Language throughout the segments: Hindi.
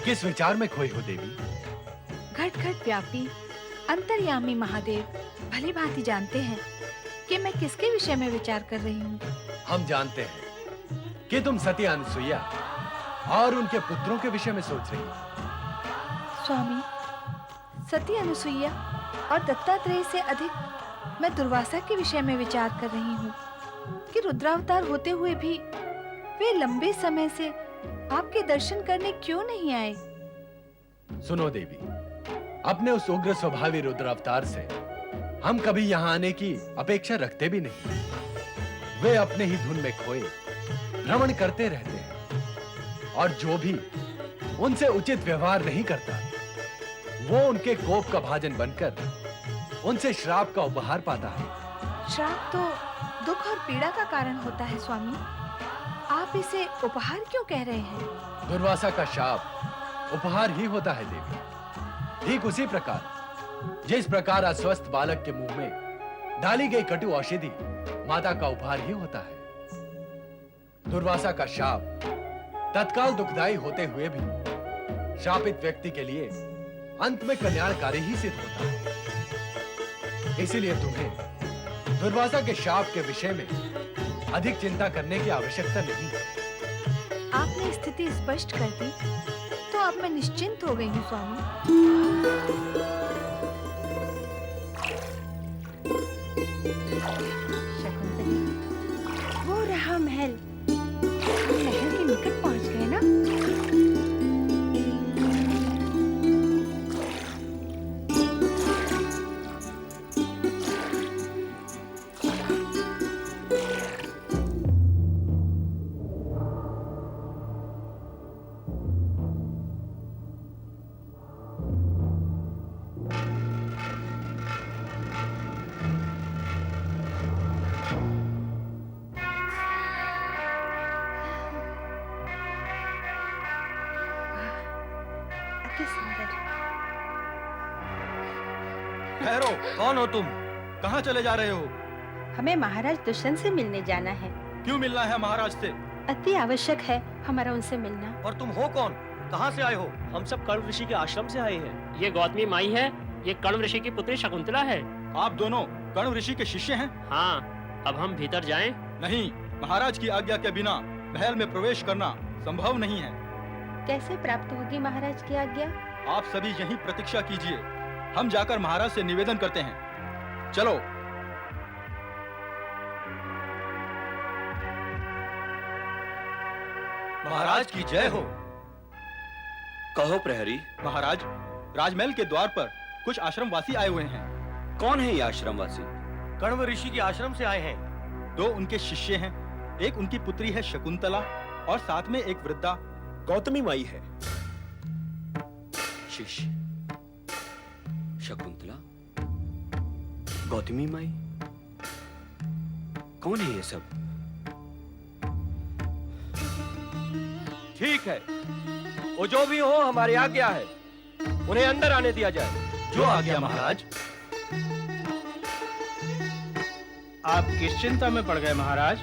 किस विचार में खोई हो देवी? घट घट व्यापी अंतर्यामी महादेव भली भांति जानते हैं कि मैं किसके विषय में विचार कर रही हूँ। हम जानते हैं कि तुम सती अनुसुईया और उनके पुत्रों के विषय में सोच रही हो। स्वामी, सती अनुसुईया और दत्तात्रेय से अधिक मैं दुर्वासा के विषय में विचार कर रही हूँ कि रुद्रावतार होते हुए भी वे लंबे समय से आपके दर्शन करने क्यों नहीं आए। सुनो देवी, अपने उस उग्र स्वभावी रुद्रावतार से हम कभी यहाँ आने की अपेक्षा रखते भी नहीं। वे अपने ही धुन में खोए भ्रमण करते रहते हैं और जो भी उनसे उचित व्यवहार नहीं करता वो उनके कोप का भाजन बनकर उनसे श्राप का उपहार पाता है। श्राप तो दुख और पीड़ा का कारण होता है स्वामी, आप इसे उपहार क्यों कह रहे हैं? दुर्वासा का शाप उपहार ही होता है देवी। ठीक उसी प्रकार जिस प्रकार अस्वस्थ बालक के मुंह में डाली गई कटु औषधि माता का उपहार ही होता है। दुर्वासा का शाप तत्काल दुखदायी होते हुए भी शापित व्यक्ति के लिए अंत में कल्याणकारी ही सिद्ध होता है। इसीलिए तुम्हें दुर्वासा के शाप के विषय में अधिक चिंता करने की आवश्यकता नहीं है। आपने स्थिति स्पष्ट कर दी तो अब मैं निश्चिंत हो गई हूँ स्वामी। शकुंतली, वो रहा महल। महल के निकट पहुंच गए ना? ठहरो, कौन हो तुम? कहाँ चले जा रहे हो? हमें महाराज दुष्यंत से मिलने जाना है। क्यों मिलना है महाराज से? अति आवश्यक है हमारा उनसे मिलना। और तुम हो कौन? कहाँ से आए हो? हम सब कण्व ऋषि के आश्रम से आए हैं। ये गौतमी माई है, ये कण्व ऋषि की पुत्री शकुंतला है। आप दोनों कण्व ऋषि के शिष्य हैं? हाँ, अब हम भीतर जाएं? नहीं, महाराज की आज्ञा के बिना महल में प्रवेश करना संभव नहीं है। कैसे प्राप्त होगी महाराज की आज्ञा? आप सभी यहीं प्रतीक्षा कीजिए, हम जाकर महाराज से निवेदन करते हैं। चलो। महाराज की जय हो। कहो प्रहरी। महाराज, राजमहल के द्वार पर कुछ आश्रमवासी आए हुए हैं। कौन है ये आश्रमवासी? कण्व ऋषि के आश्रम से आए हैं। 2 उनके शिष्य हैं, एक उनकी पुत्री है शकुंतला और साथ में एक वृद्धा गौतमी माई है। शिष्य शकुंतला, गौतमी माई, कौन है ये सब? ठीक है, वो जो भी हो हमारी आज्ञा है, उन्हें अंदर आने दिया जाए। जो आज्ञा महाराज। आप किस चिंता में पड़ गए महाराज?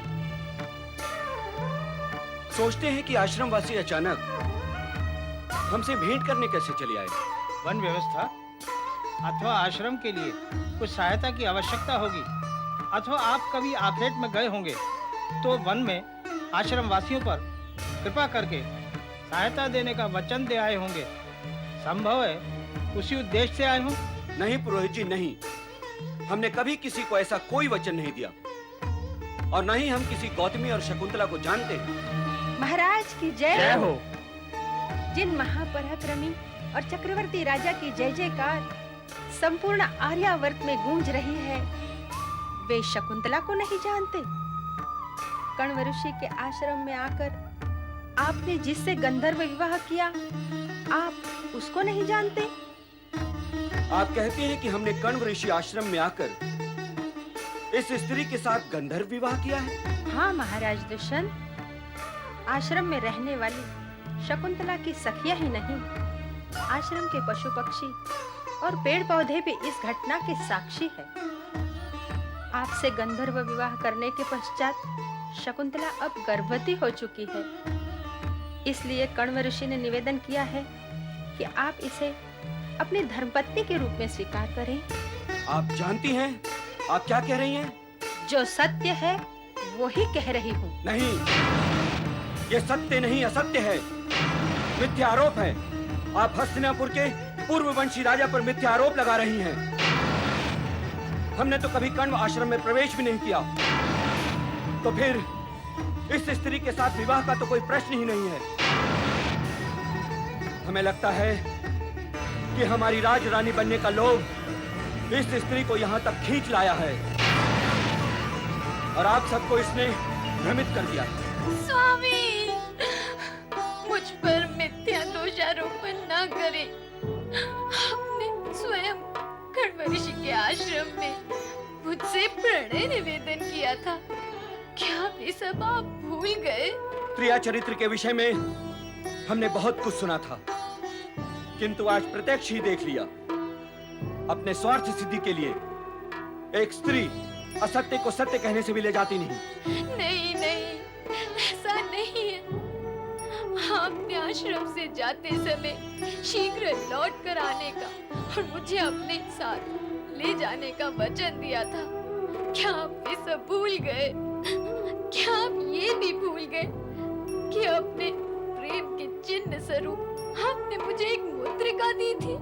सोचते हैं कि आश्रमवासी अचानक हमसे भेंट करने कैसे चले आए। वन व्यवस्था अथवा आश्रम के लिए कुछ सहायता की आवश्यकता होगी, अथवा आप कभी आखेट में गए होंगे तो वन में आश्रम वासियों पर कृपा करके सहायता देने का वचन दे आए होंगे। संभव है उसी उद्देश्य से आए हों। नहीं पुरोहित जी, नहीं, हमने कभी किसी को ऐसा कोई वचन नहीं दिया और न ही हम किसी गौतमी और शकुंतला को जानते हैं। महाराज की जय जय हो। जिन महापराक्रमी और चक्रवर्ती राजा की जय जयकार संपूर्ण आर्यावर्त में गूंज रही है, वे शकुंतला को नहीं जानते? कण्व ऋषि के आश्रम में आकर आपने जिससे गंधर्व विवाह किया, आप उसको नहीं जानते? आप कहते हैं कि हमने कण्व ऋषि आश्रम में आकर इस स्त्री के साथ गंधर्व विवाह किया है? हाँ महाराज दुष्यंत, आश्रम में रहने वाली शकुंतला की सखियां ही नहीं, आश्रम के पशु पक्षी और पेड़ पौधे भी इस घटना के साक्षी है। आपसे गंधर्व विवाह करने के पश्चात शकुंतला अब गर्भवती हो चुकी है। इसलिए कण्व ऋषि ने निवेदन किया है कि आप इसे अपनी धर्मपत्नी के रूप में स्वीकार करें। आप जानती हैं आप क्या कह रही हैं? जो सत्य है वो ही कह रही हूँ। नहीं, ये सत्य नहीं असत्य है, मिथ्या आरोप है। आप हस्तिनापुर के पूर्ववंशी राजा पर मिथ्या आरोप लगा रही हैं। हमने तो कभी कण्व आश्रम में प्रवेश भी नहीं किया, तो फिर इस स्त्री के साथ विवाह का तो कोई प्रश्न ही नहीं है। हमें लगता है कि हमारी राजरानी बनने का लोभ इस स्त्री को यहाँ तक खींच लाया है और आप सबको इसने भ्रमित कर दिया। स्वामी, मुझ पर मिथ्या दोषारोपण न करें। आपने स्वयं कण्व ऋषि के आश्रम में मुझसे प्रणय निवेदन किया था। क्या वे सब आप भूल गए? प्रिया चरित्र के विषय में हमने बहुत कुछ सुना था, किंतु आज प्रत्यक्ष ही देख लिया। अपने स्वार्थ सिद्धि के लिए एक स्त्री असत्य को सत्य कहने से भी ले जाती नहीं। नहीं नहीं, ऐसा नहीं है। आपने आश्रम से जाते समय शीघ्र लौट कर आने का और मुझे अपने साथ ले जाने का वचन दिया था। क्या आप ये सब भूल गए? क्या आप ये भी भूल गए कि अपने प्रेम के चिन्ह स्वरूप आपने मुझे एक मुद्रिका दी थी?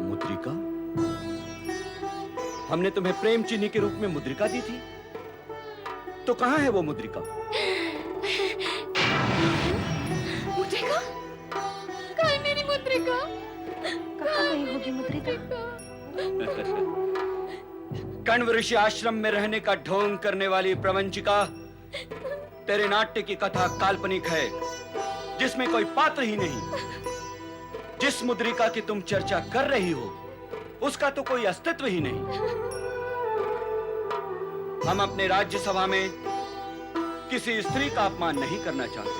मुद्रिका? हमने तुम्हें प्रेम चिन्ह के रूप में मुद्रिका दी थी, तो कहाँ है वो मुद्रिका? मुद्रिका? कहाँ है मेरी मुद्रिका? कहाँ गई होगी मुद्रिका? कण्व ऋषि आश्रम में रहने का ढोंग करने वाली प्रवंचिका, तेरे नाट्य की कथा काल्पनिक है, जिसमें कोई पात्र ही नहीं। जिस मुद्रिका की तुम चर्चा कर रही हो, उसका तो कोई अस्तित्व ही नहीं। हम अपने राज्यसभा में किसी स्त्री का अपमान नहीं करना चाहते,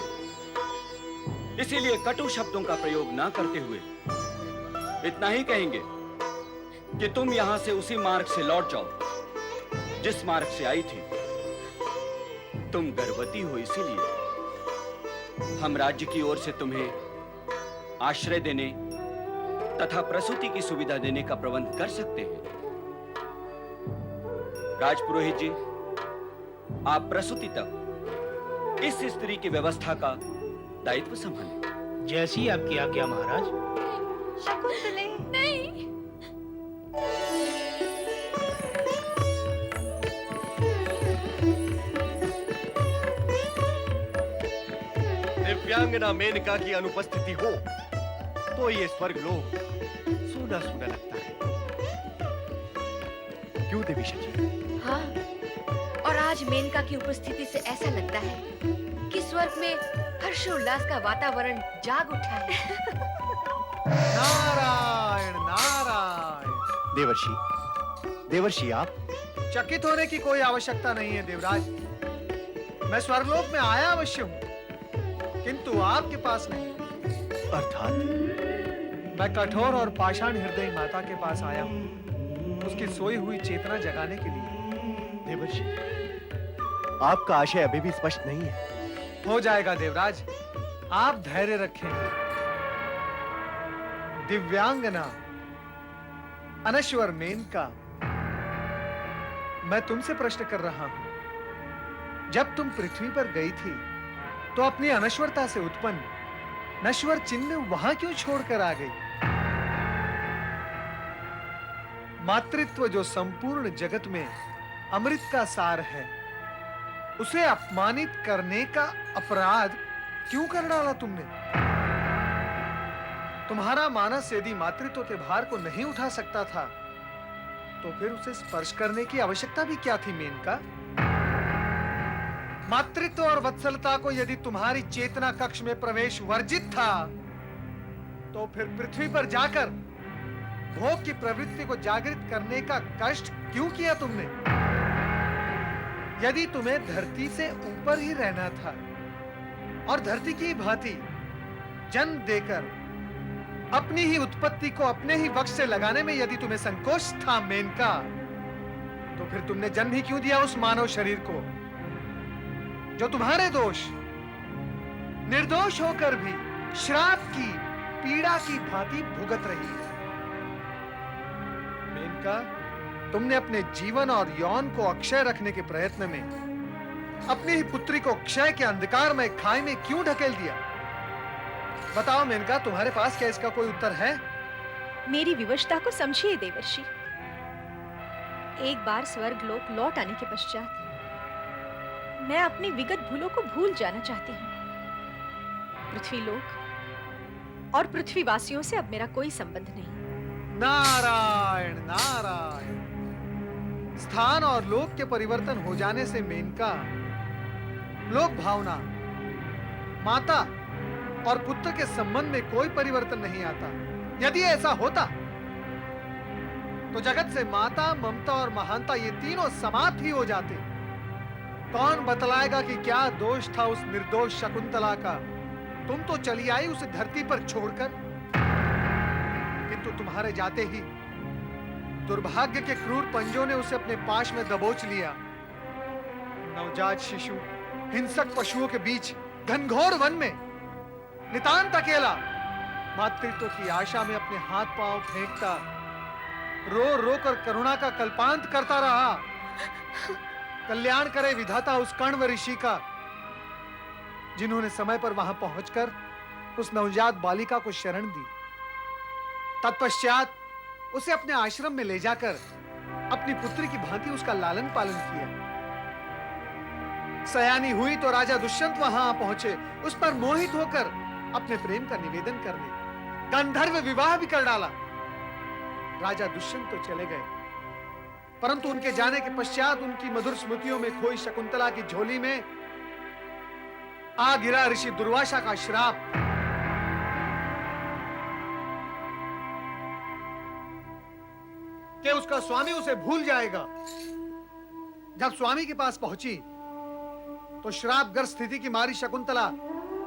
इसीलिए कटु शब्दों का प्रयोग ना करते हुए इतना ही कहेंगे कि तुम यहां से उसी मार्ग से लौट जाओ जिस मार्ग से आई थी। तुम गर्भवती हो, इसीलिए हम राज्य की ओर से तुम्हें आश्रय देने तथा प्रसूति की सुविधा देने का प्रबंध कर सकते हैं। राजपुरोहित जी, आप प्रसूति तक इस स्त्री की व्यवस्था का दायित्व संभालें। जैसी आपकी आज्ञा महाराज। शकुंतले, नहीं। दिव्यांगना मेनका की अनुपस्थिति हो तो ये स्वर्ग लोक सूना सूना लगता है। क्यों देवी शची? हाँ, और आज मेनका की उपस्थिति से ऐसा लगता है कि स्वर्ग में हर्षोल्लास का वातावरण जाग उठा है। नारायण नारायण। देवर्षि आप? चकित होने की कोई आवश्यकता नहीं है देवराज। मैं स्वर्गलोक में आया अवश्य हूँ, किंतु आपके पास नहीं। अर्थात? मैं कठोर और पाषाण हृदय माता के पास आया हूँ, उसकी सोई हुई चेतना जगाने के लिए। देवर्षि, आपका आशय अभी भी स्पष्ट नहीं है। हो जाएगा देवराज, आप धैर्य रखें। दिव्यांगना अनश्वर मेनका, मैं तुमसे प्रश्न कर रहा हूं। जब तुम पृथ्वी पर गई थी तो अपनी अनश्वरता से उत्पन्न नश्वर चिन्ह वहां क्यों छोड़कर आ गई? मातृत्व जो संपूर्ण जगत में अमृत का सार है, उसे अपमानित करने का अपराध क्यों कर डाला तुमने? तुम्हारा मानस यदि मातृत्व के भार को नहीं उठा सकता था, तो फिर उसे स्पर्श करने की आवश्यकता भी क्या थी मेनका? मातृत्व और वत्सलता को यदि तुम्हारी चेतना कक्ष में प्रवेश वर्जित था, तो फिर पृथ्वी पर जाकर भोग की प्रवृत्ति को जागृत करने का कष्ट क्यों किया तुमने? यदि तुम्हें धरती से ऊपर ही रहना था और धरती की भांति जन्म देकर अपनी ही उत्पत्ति को अपने ही वक्ष से लगाने में यदि तुम्हें संकोच था मेनका, तो फिर तुमने जन्म ही क्यों दिया उस मानव शरीर को जो तुम्हारे दोष, निर्दोष होकर भी श्राप की पीड़ा की भांति भुगत रही है। मेनका, तुमने अपने जीवन और यौन को अक्षय रखने के प्रयत्न में अपनी ही पुत्री को क्षय के अंधकार में खाई में क्यों ढकेल दिया? बताओ मेनका, तुम्हारे पास क्या इसका कोई उत्तर है? मेरी विवशता को समझिए देवर्षि। एक बार स्वर्ग लोक लौट आने के पश्चात मैं अपनी विगत भूलों को भूल जाना चाहती हूँ। पृथ्वी लोक और पृथ्वीवासियों से अब मेरा कोई संबंध नहीं। नारायण नारायण। स्थान और लोक के परिवर्तन हो जाने से मेनका, लोक भावना, माता और पुत्र के संबंध में कोई परिवर्तन नहीं आता। यदि ऐसा होता तो जगत से माता, ममता और महानता ये तीनों समाप्त ही हो जाते। कौन बतलाएगा कि क्या दोष था उस निर्दोष शकुंतला का? तुम तो चली आई उसे धरती पर छोड़कर, किंतु तुम्हारे जाते ही दुर्भाग्य के क्रूर पंजों ने उसे अपने पाश में दबोच लिया। नवजात शिशु हिंसक पशुओं के बीच घनघोर वन में नितांत अकेला मातृत्व की आशा में अपने हाथ पांव फेंकता रो रो कर करुणा का कल्पांत करता रहा। कल्याण करे विधाता उस कण्व ऋषि का, जिन्होंने समय पर वहां पहुंचकर उस नवजात बालिका को शरण दी। तत्पश्चात उसे अपने आश्रम में ले जाकर अपनी पुत्री की भांति उसका लालन पालन किया। सयानी हुई तो राजा दुष्यंत वहां पहुंचे, उस पर मोहित होकर अपने प्रेम का निवेदन करने गंधर्व विवाह भी कर डाला। राजा दुष्यंत तो चले गए, परंतु उनके जाने के पश्चात उनकी मधुर स्मृतियों में खोई शकुंतला की झोली में आ गिरा ऋषि दुर्वासा का श्राप। कि उसका स्वामी उसे भूल जाएगा। जब स्वामी के पास पहुंची तो श्रापग्रस्त स्थिति की मारी शकुंतला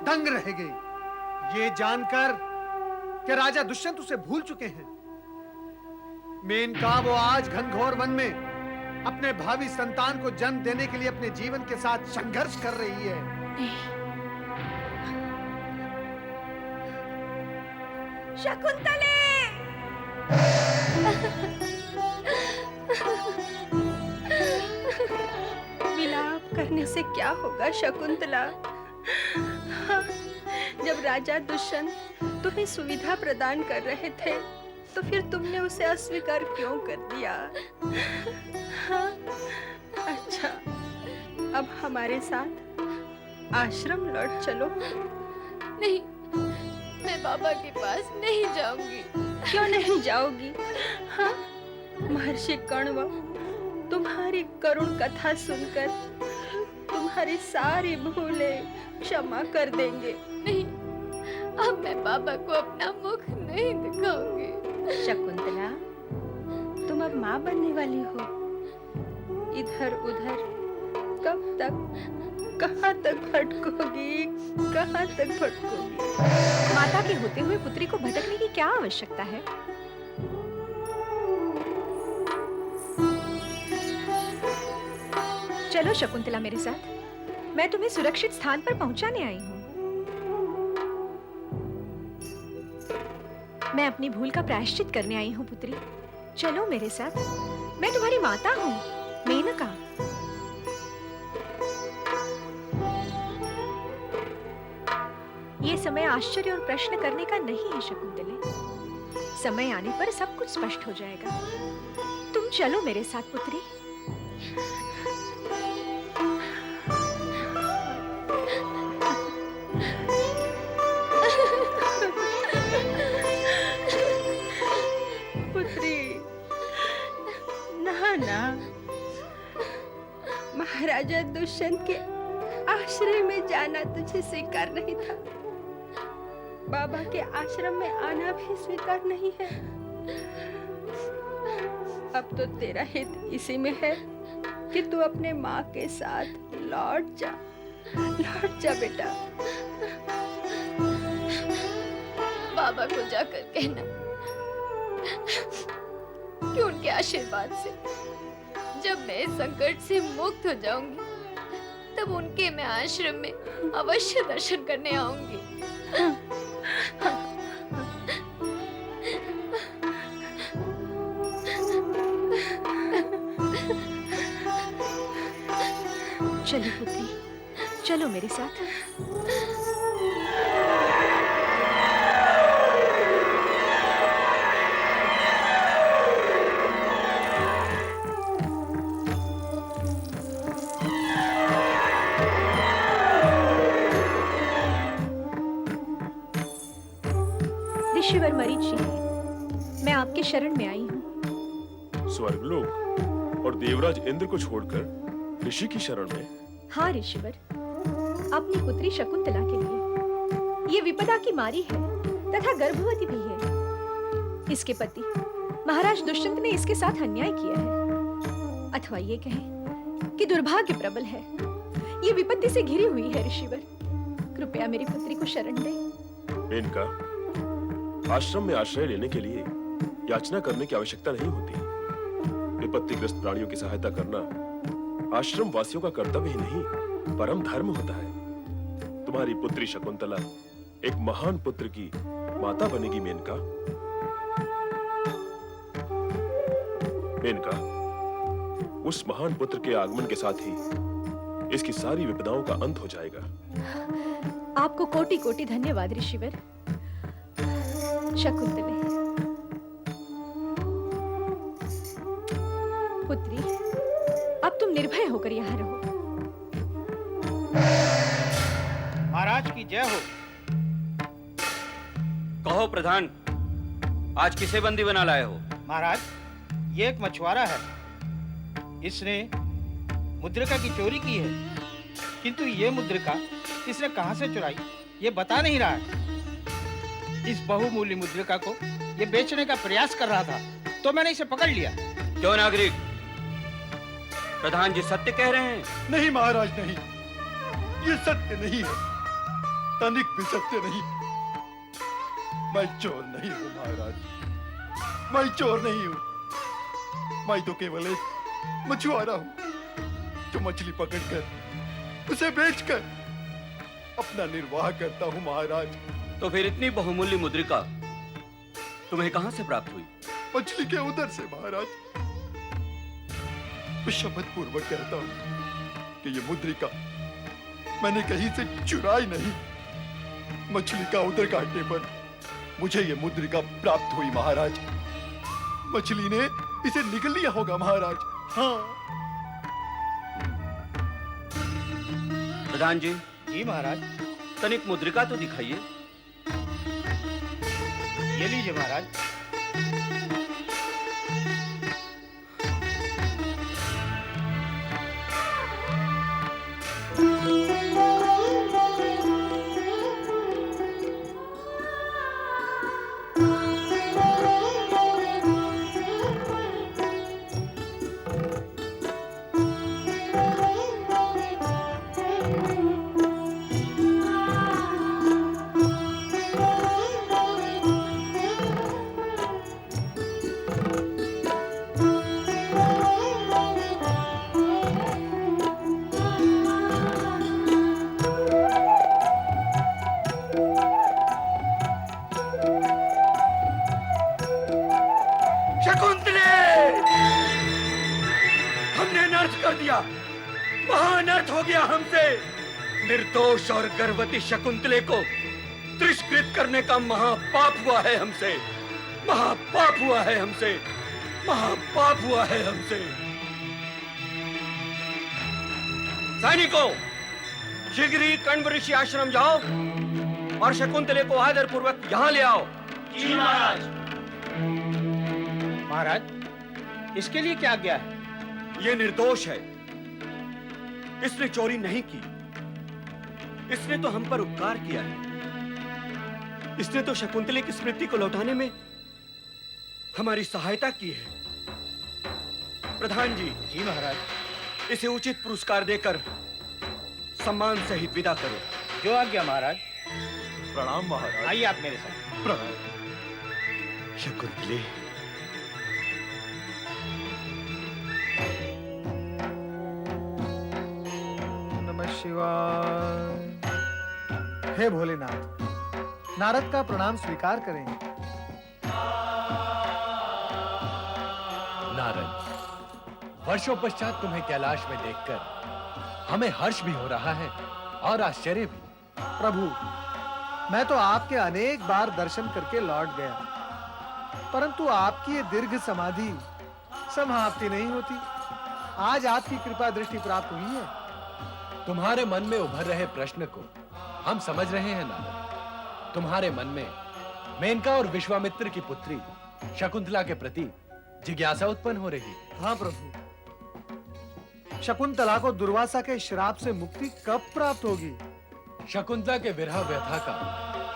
दंग रह गई, ये जानकर कि राजा दुष्यंत उसे भूल चुके हैं। मेनका वो आज घनघोर वन में अपने भावी संतान को जन्म देने के लिए अपने जीवन के साथ संघर्ष कर रही है। शकुंतले! विलाप करने से क्या होगा शकुंतला? जब राजा दुष्यंत तुम्हें सुविधा प्रदान कर रहे थे तो फिर तुमने उसे अस्वीकार क्यों कर दिया? हाँ? अच्छा, अब हमारे साथ आश्रम लौट चलो। नहीं, मैं बाबा के पास नहीं जाऊंगी। क्यों नहीं जाओगी? हाँ? महर्षि कण्व तुम्हारी करुण कथा सुनकर तुम्हारी सारी भूलें क्षमा कर देंगे। नहीं, अब मैं बाबा को अपना मुख नहीं दिखाऊंगी। शकुंतला, तुम अब माँ बनने वाली हो। इधर उधर कब तक, कहाँ तक भटकोगी, कहाँ तक भटकोगी? माता के होते हुए पुत्री को भटकने की क्या आवश्यकता है? चलो शकुंतला मेरे साथ, मैं तुम्हें सुरक्षित स्थान पर पहुंचाने आई हूँ। मैं अपनी भूल का प्रायश्चित करने आई हूँ पुत्री। चलो मेरे साथ, मैं तुम्हारी माता हूँ, मेनका। ये समय आश्चर्य और प्रश्न करने का नहीं है शकुंतले। समय आने पर सब कुछ स्पष्ट हो जाएगा। तुम चलो मेरे साथ पुत्री। महाराजा दुष्यंत के आश्रय में जाना तुझे स्वीकार नहीं था। बाबा के आश्रम में आना भी स्वीकार नहीं है। अब तो तेरा हित इसी में है कि तू अपने माँ के साथ लौट जा बेटा। बाबा को जाकर कहना कि उनके आशीर्वाद से जब मैं इस संकट से मुक्त हो जाऊंगी तब उनके मैं आश्रम में अवश्य दर्शन करने आऊंगी। चलो पुत्री, चलो मेरे साथ। ऋषिवर मरीचि, मैं आपके शरण में आई हूँ। स्वर्गलोक और देवराज इंद्र को छोड़कर ऋषि की शरण में? हाँ ऋषिवर, अपनी पुत्री शकुंतला के लिए। ये विपदा की मारी है तथा गर्भवती भी है। इसके पति महाराज दुष्यंत ने इसके साथ अन्याय किया है, अथवा ये कहें कि दुर्भाग्य प्रबल है। ये विपत्ति से घिरी हुई है ऋषिवर, कृपया मेरी पुत्री को शरण दें। इनका आश्रम में आश्रय लेने के लिए याचना करने की आवश्यकता नहीं होती। विपत्तिग्रस्त प्राणियों की सहायता करना आश्रम वासियों का कर्तव्य ही नहीं, परम धर्म होता है। तुम्हारी पुत्री शकुंतला एक महान पुत्र की माता बनेगी मेनका। मेनका, उस महान पुत्र के आगमन के साथ ही इसकी सारी विपदाओं का अंत हो जाएगा। आपको कोटि कोटि धन्यवाद ऋषिवर। शकुंतले, पुत्री, अब तुम निर्भय होकर यहाँ रहो। महाराज की जय हो। कहो प्रधान, आज किसे बंदी बना लाए हो? महाराज, ये एक मछुआरा है। इसने मुद्रिका की चोरी की है, किंतु ये मुद्रिका इसने कहां से चुराई ये बता नहीं रहा है। इस बहुमूल्य मुद्रिका को ये बेचने का प्रयास कर रहा था, तो मैंने इसे पकड़ लिया। क्यों नागरिक, प्रधान जी सत्य कह रहे हैं? नहीं महाराज नहीं, ये सत्य नहीं है, तनिक भी सत्य नहीं। मैं चोर नहीं हूँ महाराज, मैं चोर नहीं हूँ। मैं तो केवल एक मछुआरा हूँ जो मछली पकड़कर उसे बेचकर अपना निर्वाह करता हूँ महाराज। तो फिर इतनी बहुमूल्य मुद्रिका तुम्हें कहां से प्राप्त हुई? मछली के उधर से महाराज। मैं शपथ पूर्वक कहता हूँ कि ये मुद्रिका मैंने कहीं से चुराई नहीं। मछली का उधर काटने पर मुझे ये मुद्रिका प्राप्त हुई महाराज। मछली ने इसे निगल लिया होगा महाराज। हाँ। प्रधान जी। जी महाराज। तनिक मुद्रिका तो दिखाइए। ये लीजिए महाराज। महाअनर्थ हो गया हमसे। निर्दोष और गर्भवती शकुंतले को तिरस्कृत करने का महापाप हुआ है हमसे। महापाप हुआ है हमसे। महापाप हुआ है हमसे। सैनिकों, शीघ्र ही कण्व ऋषि आश्रम जाओ और शकुंतले को आदर पूर्वक यहाँ ले आओ। जी महाराज। महाराज, इसके लिए क्या आज्ञा है? ये निर्दोष है, इसने चोरी नहीं की। इसने तो हम पर उपकार किया है। इसने तो शकुंतले की स्मृति को लौटाने में हमारी सहायता की है। प्रधान जी। जी महाराज। इसे उचित पुरस्कार देकर सम्मान सहित विदा करो। जो आज्ञा महाराज। प्रणाम महाराज। आइए आप मेरे साथ। प्रणाम। शकुंतले, शिवाय। हे भोलेनाथ, नारद का प्रणाम स्वीकार करें। नारद, वर्षों पश्चात तुम्हें कैलाश में देखकर हमें हर्ष भी हो रहा है और आश्चर्य भी। प्रभु, मैं तो आपके अनेक बार दर्शन करके लौट गया, परंतु आपकी ये दीर्घ समाधि समाप्ति नहीं होती। आज आपकी कृपा दृष्टि प्राप्त हुई है। तुम्हारे मन में उभर रहे प्रश्न को हम समझ रहे हैं नारद। तुम्हारे मन में मेनका और विश्वामित्र की पुत्री शकुंतला के प्रति जिज्ञासा उत्पन्न हो रही है। हाँ प्रभु, शकुंतला को दुर्वासा के श्राप से मुक्ति कब प्राप्त होगी? शकुंतला के विरह व्यथा का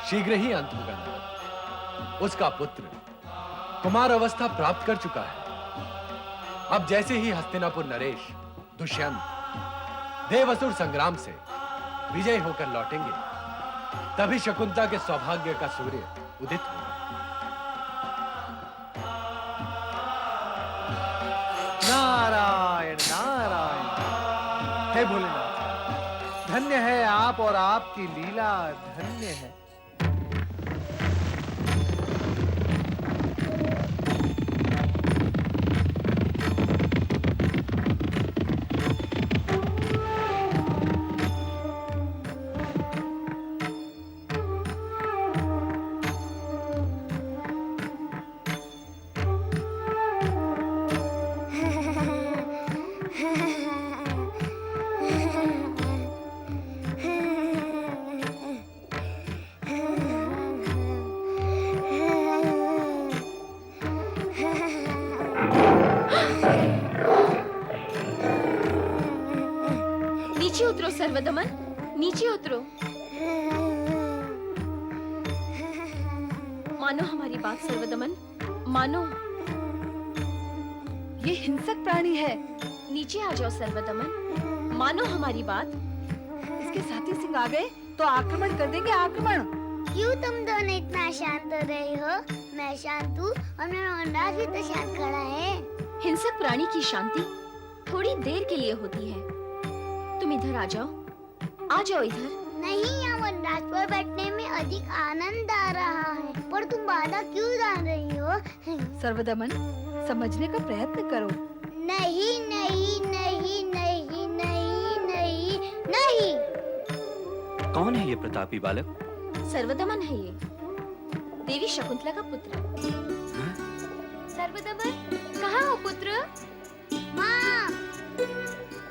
शीघ्र ही अंत होगा नारद। उसका पुत्र कुमार अवस्था प्राप्त कर चुका है। अब जैसे ही हस्तिनापुर नरेश दुष्यंत देवअसुर संग्राम से विजय होकर लौटेंगे, तभी शकुंतला के सौभाग्य का सूर्य उदित होगा। नारायण नारायण। हे भोलेनाथ, धन्य है आप और आपकी लीला धन्य है। नीचे उतरो सर्वदमन, नीचे उतरो। मानो हमारी बात सर्वदमन, मानो। ये हिंसक प्राणी है। नीचे आ जाओ सर्वदमन, मानो हमारी बात। इसके साथी सिंह आ गए तो आक्रमण कर देंगे, आक्रमण। क्यों तुम दोनों इतना शांत हो रहे हो? मैं शांत हूँ और मेरा वनराज भी तो शांत खड़ा है। हिंसक प्राणी की शांति थोड़ी देर के लिए होती है। तुम इधर आ जाओ, आ जाओ इधर। नहीं, यहाँ वनराज पर बैठने में अधिक आनंद आ रहा है, पर तुम बाधा क्यों डाल रही हो? सर्वदमन, समझने का प्रयत्न करो। नहीं नहीं नहीं नहीं नहीं नहीं नहीं। कौन है ये प्रतापी बालक? सर्वदमन है ये, देवी शकुंतला का पुत्र। सर्वदमन, कहाँ हो पुत्र? माँ,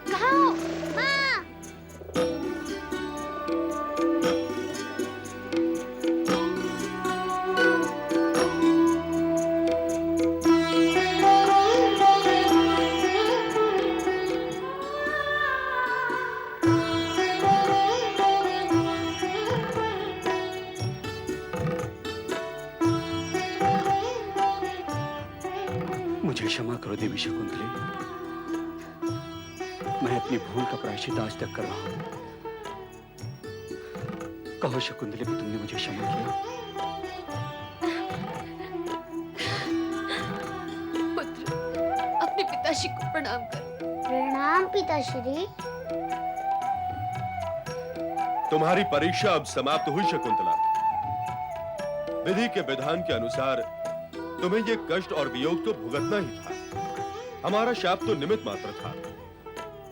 कहाँ हो? माँ। मुझे क्षमा करो देवी शकुंतले, मैं अपनी भूल का प्रायश्चित आज तक कर रहा हूँ। कहो शकुंतले कि तुमने मुझे क्षमा किया। पुत्र, अपने पिताश्री को प्रणाम करो। प्रणाम पिताश्री। तुम्हारी परीक्षा अब समाप्त हुई शकुंतला। विधि के विधान के अनुसार तुम्हें ये कष्ट और वियोग तो भुगतना ही था। हमारा शाप तो निमित्त मात्र था।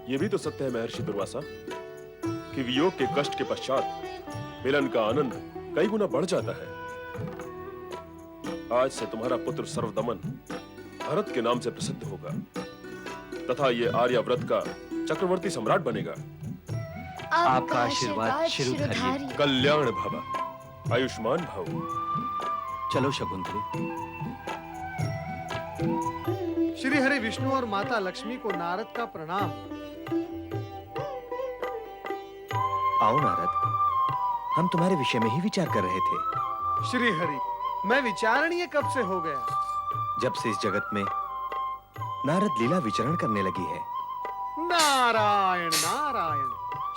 ये भी तो सत्य है महर्षि दुर्वासा कि वियोग के कष्ट के पश्चात मिलन का आनंद कई गुना बढ़ जाता है। आज से तुम्हारा पुत्र सर्वदमन भरत के नाम से प्रसिद्ध होगा तथा ये आर्याव्रत का चक्रवर्ती सम्राट बनेगा। आपका आशीर्वाद शिरोधार्य। कल्याण भव, आयुष्मान भव। चलो शकुंतले। श्री हरि विष्णु और माता लक्ष्मी को नारद का प्रणाम। आओ नारद, हम तुम्हारे विषय में ही विचार कर रहे थे। श्री हरि, मैं विचारणीय कब से हो गया? जब से इस जगत में नारद लीला विचरण करने लगी है। नारायण नारायण।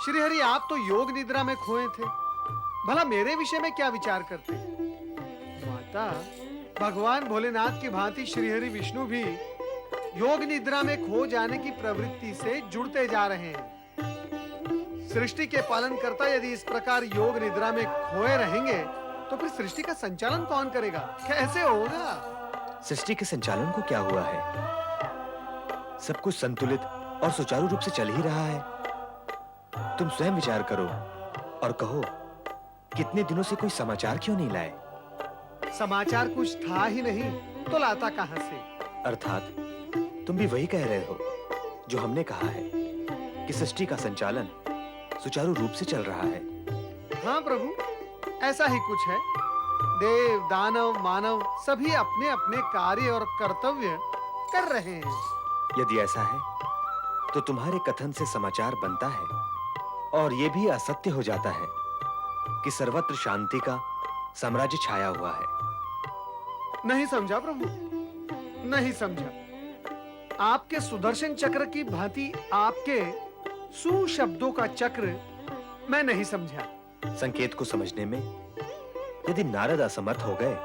श्री हरि, आप तो योग निद्रा में खोए थे, भला मेरे विषय में क्या विचार करते? माता, भगवान भोलेनाथ की भांति श्री हरि विष्णु भी योग निद्रा में खो जाने की प्रवृत्ति से जुड़ते जा रहे हैं। सृष्टि के पालन करता यदि इस प्रकार योग निद्रा में खोए रहेंगे तो फिर सृष्टि का संचालन कौन करेगा? कैसे होगा? सृष्टि के संचालन को क्या हुआ है? सब कुछ संतुलित और सुचारू रूप से चल ही रहा है। तुम स्वयं विचार करो और कहो, कितने दिनों से कोई समाचार क्यों नहीं लाए? समाचार कुछ था ही नहीं तो लाता कहां से? अर्थात तुम भी वही कह रहे हो जो हमने कहा है कि सृष्टि का संचालन सुचारू रूप से चल रहा है। हाँ प्रभु, ऐसा ही कुछ है। देव, दानव, मानव सभी अपने अपने कार्य और कर्तव्य कर रहे हैं। यदि ऐसा है तो तुम्हारे कथन से समाचार बनता है और यह भी असत्य हो जाता है कि सर्वत्र शांति का साम्राज्य छाया हुआ है। नहीं समझा प्रभु, नहीं समझा। आपके सुदर्शन चक्र की भांति आपके सुशब्दों का चक्र मैं नहीं समझा। संकेत को समझने में यदि नारद असमर्थ हो गए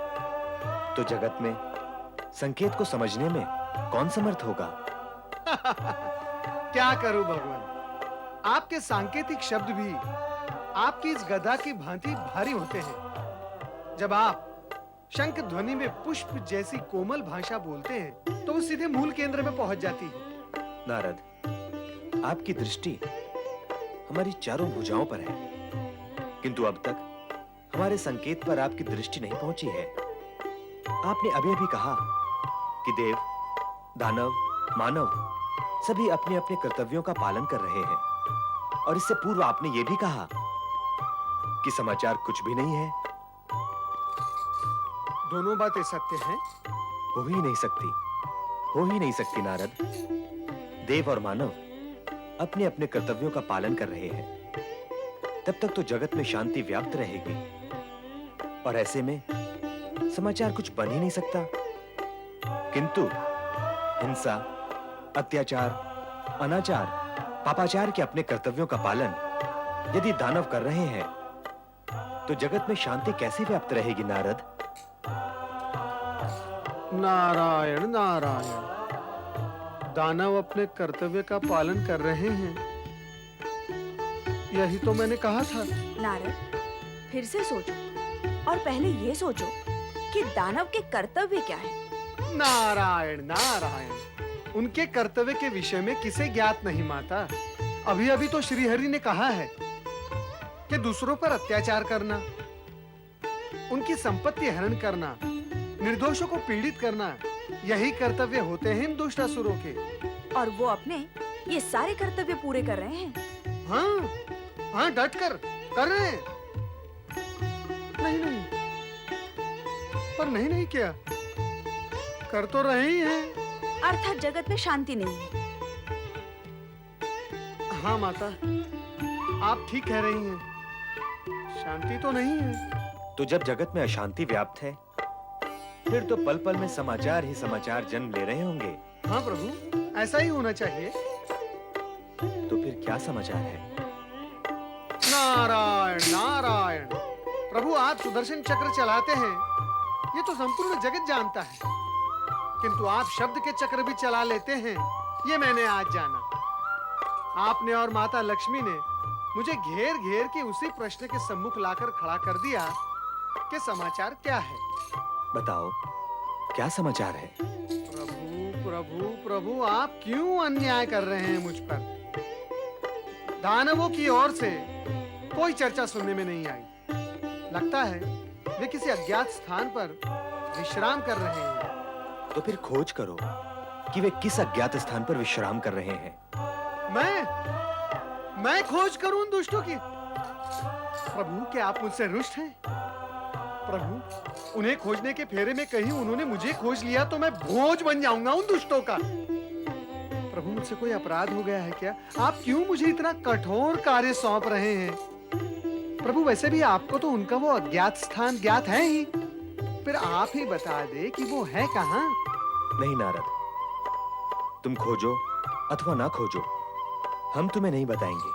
तो जगत में संकेत को समझने में कौन समर्थ होगा? क्या करूं भगवान, आपके सांकेतिक शब्द भी आपकी इस गदा की भांति भारी होते हैं। जब आप शंख ध्वनि में पुष्प जैसी कोमल भाषा बोलते हैं तो वो सीधे मूल केंद्र में पहुंच जाती है। नारद, आपकी दृष्टि हमारी चारों भुजाओं पर है, किंतु अब तक हमारे संकेत पर आपकी दृष्टि नहीं पहुंची है। आपने अभी कहा कि देव, दानव, मानव सभी अपने अपने कर्तव्यों का पालन कर रहे हैं, और इससे पूर्व आपने यह भी कहा कि समाचार कुछ भी नहीं है। दोनों बातें सत्य हैं? हो ही नहीं सकती, हो ही नहीं सकती नारद। देव और मानव अपने अपने कर्तव्यों का पालन कर रहे हैं, तब तक तो जगत में शांति व्याप्त रहेगी, और ऐसे में समाचार कुछ बन ही नहीं सकता। किंतु हिंसा, अत्याचार, अनाचार, पापाचार के अपने कर्तव्यों का पालन यदि दानव कर रहे हैं तो जगत में शांति कैसे व्याप्त रहेगी नारद? नारायण नारायण, दानव अपने कर्तव्य का पालन कर रहे हैं, यही तो मैंने कहा था। नारद, फिर से सोचो और पहले ये सोचो कि दानव के कर्तव्य क्या है। नारायण नारायण, उनके कर्तव्य के विषय में किसे ज्ञात नहीं माता। अभी अभी तो श्रीहरि ने कहा है कि दूसरों पर अत्याचार करना, उनकी संपत्ति हरण करना, निर्दोषों को पीड़ित करना, यही कर्तव्य होते हैं इन दुष्ट असुरों के। और वो अपने ये सारे कर्तव्य पूरे कर रहे हैं। हाँ हाँ, डट कर रहे हैं। नहीं, पर नहीं क्या कर तो रहे ही हैं। अर्थात जगत में शांति नहीं है। हाँ माता, आप ठीक कह रही हैं, शांति तो नहीं है। तो जब जगत में अशांति व्याप्त है, फिर तो पल पल में समाचार ही समाचार जन्म ले रहे होंगे। हाँ प्रभु, ऐसा ही होना चाहिए। तो फिर क्या समाचार है? नारायण नारायण, प्रभु आप सुदर्शन चक्र चलाते हैं, ये तो संपूर्ण जगत जानता है, किंतु आप शब्द के चक्र भी चला लेते हैं, ये मैंने आज जाना। आपने और माता लक्ष्मी ने मुझे घेर घेर के उसी प्रश्न के सम्मुख लाकर खड़ा कर दिया कि समाचार क्या है। बताओ, क्या समाचार है? प्रभु प्रभु प्रभु, आप क्यों अन्याय कर रहे हैं मुझ पर? दानवों की ओर से कोई चर्चा सुनने में नहीं आई। लगता है वे किसी अज्ञात स्थान पर विश्राम कर रहे हैं। तो फिर खोज करो कि वे किस अज्ञात स्थान पर विश्राम कर रहे हैं। मैं खोज करूं उन दुष्टों की? प्रभु, क्या आप मुझसे रुष्ट हैं? प्रभु, उन्हें खोजने के फेरे में कहीं उन्होंने मुझे खोज लिया तो मैं भोज बन जाऊंगा उन दुष्टों का। प्रभु, मुझसे कोई अपराध हो गया है क्या? आप क्यों मुझे इतना कठोर कार्य सौंप रहे हैं? प्रभु, वैसे भी आपको तो उनका वो अज्ञात स्थान ज्ञात है ही, फिर आप ही बता दे कि वो है कहाँ। नहीं नारद, तुम खोजो अथवा ना खोजो, हम तुम्हें नहीं बताएंगे।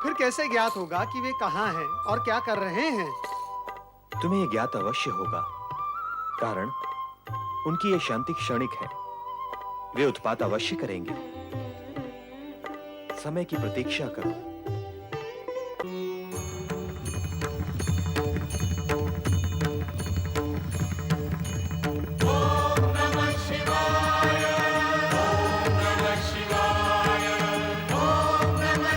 फिर कैसे ज्ञात होगा कि वे कहाँ हैं और क्या कर रहे हैं? तुम्हें यह ज्ञात अवश्य होगा, कारण उनकी यह शांति क्षणिक है। वे उत्पात अवश्य करेंगे। समय की प्रतीक्षा करो। ओम नमः शिवाय, ओम नमः शिवाय, ओम नमः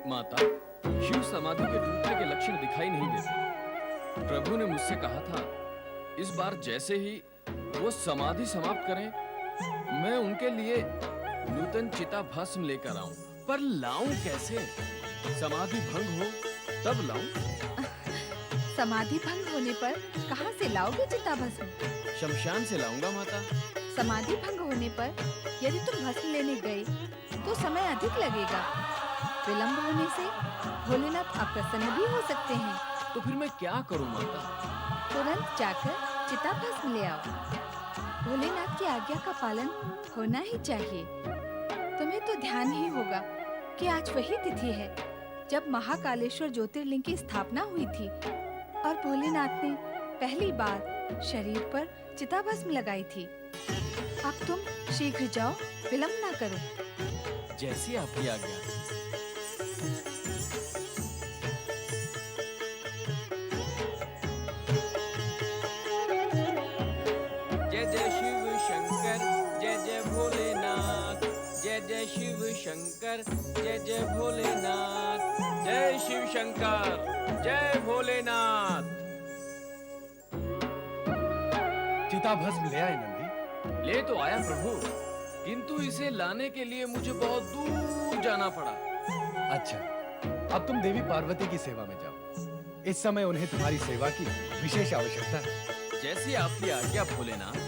माता, शिव समाधि के टूटने के लक्षण दिखाई नहीं देते। प्रभु ने मुझसे कहा था, इस बार जैसे ही वो समाधि समाप्त करें, मैं उनके लिए नूतन चिता भस्म लेकर आऊं। पर लाऊं कैसे? समाधि भंग हो तब लाऊं। समाधि भंग होने पर कहाँ से लाओगे चिता भस्म? शमशान से लाऊंगा माता। समाधि भंग होने पर यदि तुम भस्म लेने गए तो समय अधिक लगेगा। विलंब होने से भोलेनाथ अप्रसन्न भी हो सकते हैं। तो फिर मैं क्या करूं माता? तुरंत जाकर चिता भस्म ले आओ। भोलेनाथ की आज्ञा का पालन होना ही चाहिए। तुम्हें तो ध्यान ही होगा कि आज वही तिथि है जब महाकालेश्वर ज्योतिर्लिंग की स्थापना हुई थी और भोलेनाथ ने पहली बार शरीर पर चिता भस्म लगाई थी। अब तुम शीघ्र जाओ, विलंब ना करो। जैसी आपकी आज्ञा। जय जय शिव शंकर, जय जय भोलेनाथ। जय जय शिव शंकर, जय जय भोलेनाथ। जय शिव शंकर, जय भोलेनाथ। चिता भस्म ले आए नंदी? ले तो आया प्रभु, किंतु इसे लाने के लिए मुझे बहुत दूर जाना पड़ा। अच्छा, अब तुम देवी पार्वती की सेवा में जाओ। इस समय उन्हें तुम्हारी सेवा की विशेष आवश्यकता है। जैसी आपकी आज्ञा भोलेनाथ।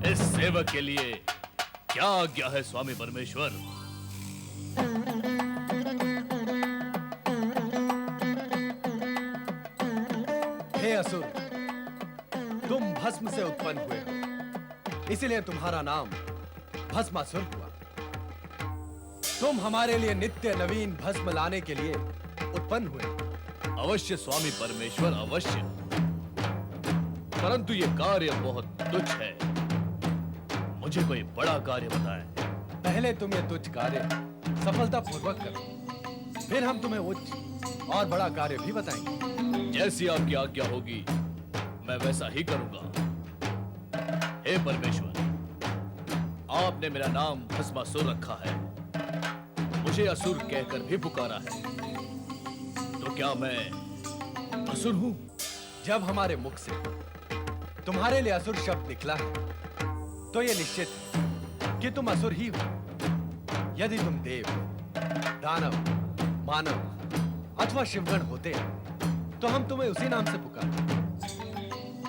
इस सेवक के लिए क्या आज्ञा है स्वामी परमेश्वर? हे असुर, तुम भस्म से उत्पन्न हुए हो, इसलिए तुम्हारा नाम भस्मासुर हुआ। तुम हमारे लिए नित्य नवीन भस्म लाने के लिए उत्पन्न हुए। अवश्य स्वामी परमेश्वर, अवश्य। परंतु ये कार्य बहुत तुच्छ है। मुझे कोई बड़ा कार्य बताएं। पहले तुम ये तुच्छ कार्य सफलतापूर्वक करो, फिर हम तुम्हें उच्च और बड़ा कार्य भी बताएंगे। जैसी आपकी आज्ञा होगी मैं वैसा ही करूंगा। हे परमेश्वर, आपने मेरा नाम भस्मासुर रखा है, मुझे असुर कहकर भी पुकारा है, तो क्या मैं असुर हूं? जब हमारे मुख से तुम्हारे लिए असुर शब्द निकला है, तो यह निश्चित है कि तुम असुर ही हो। यदि तुम देव, दानव, मानव अथवा शिवगण होते तो हम तुम्हें उसी नाम से पुकारते।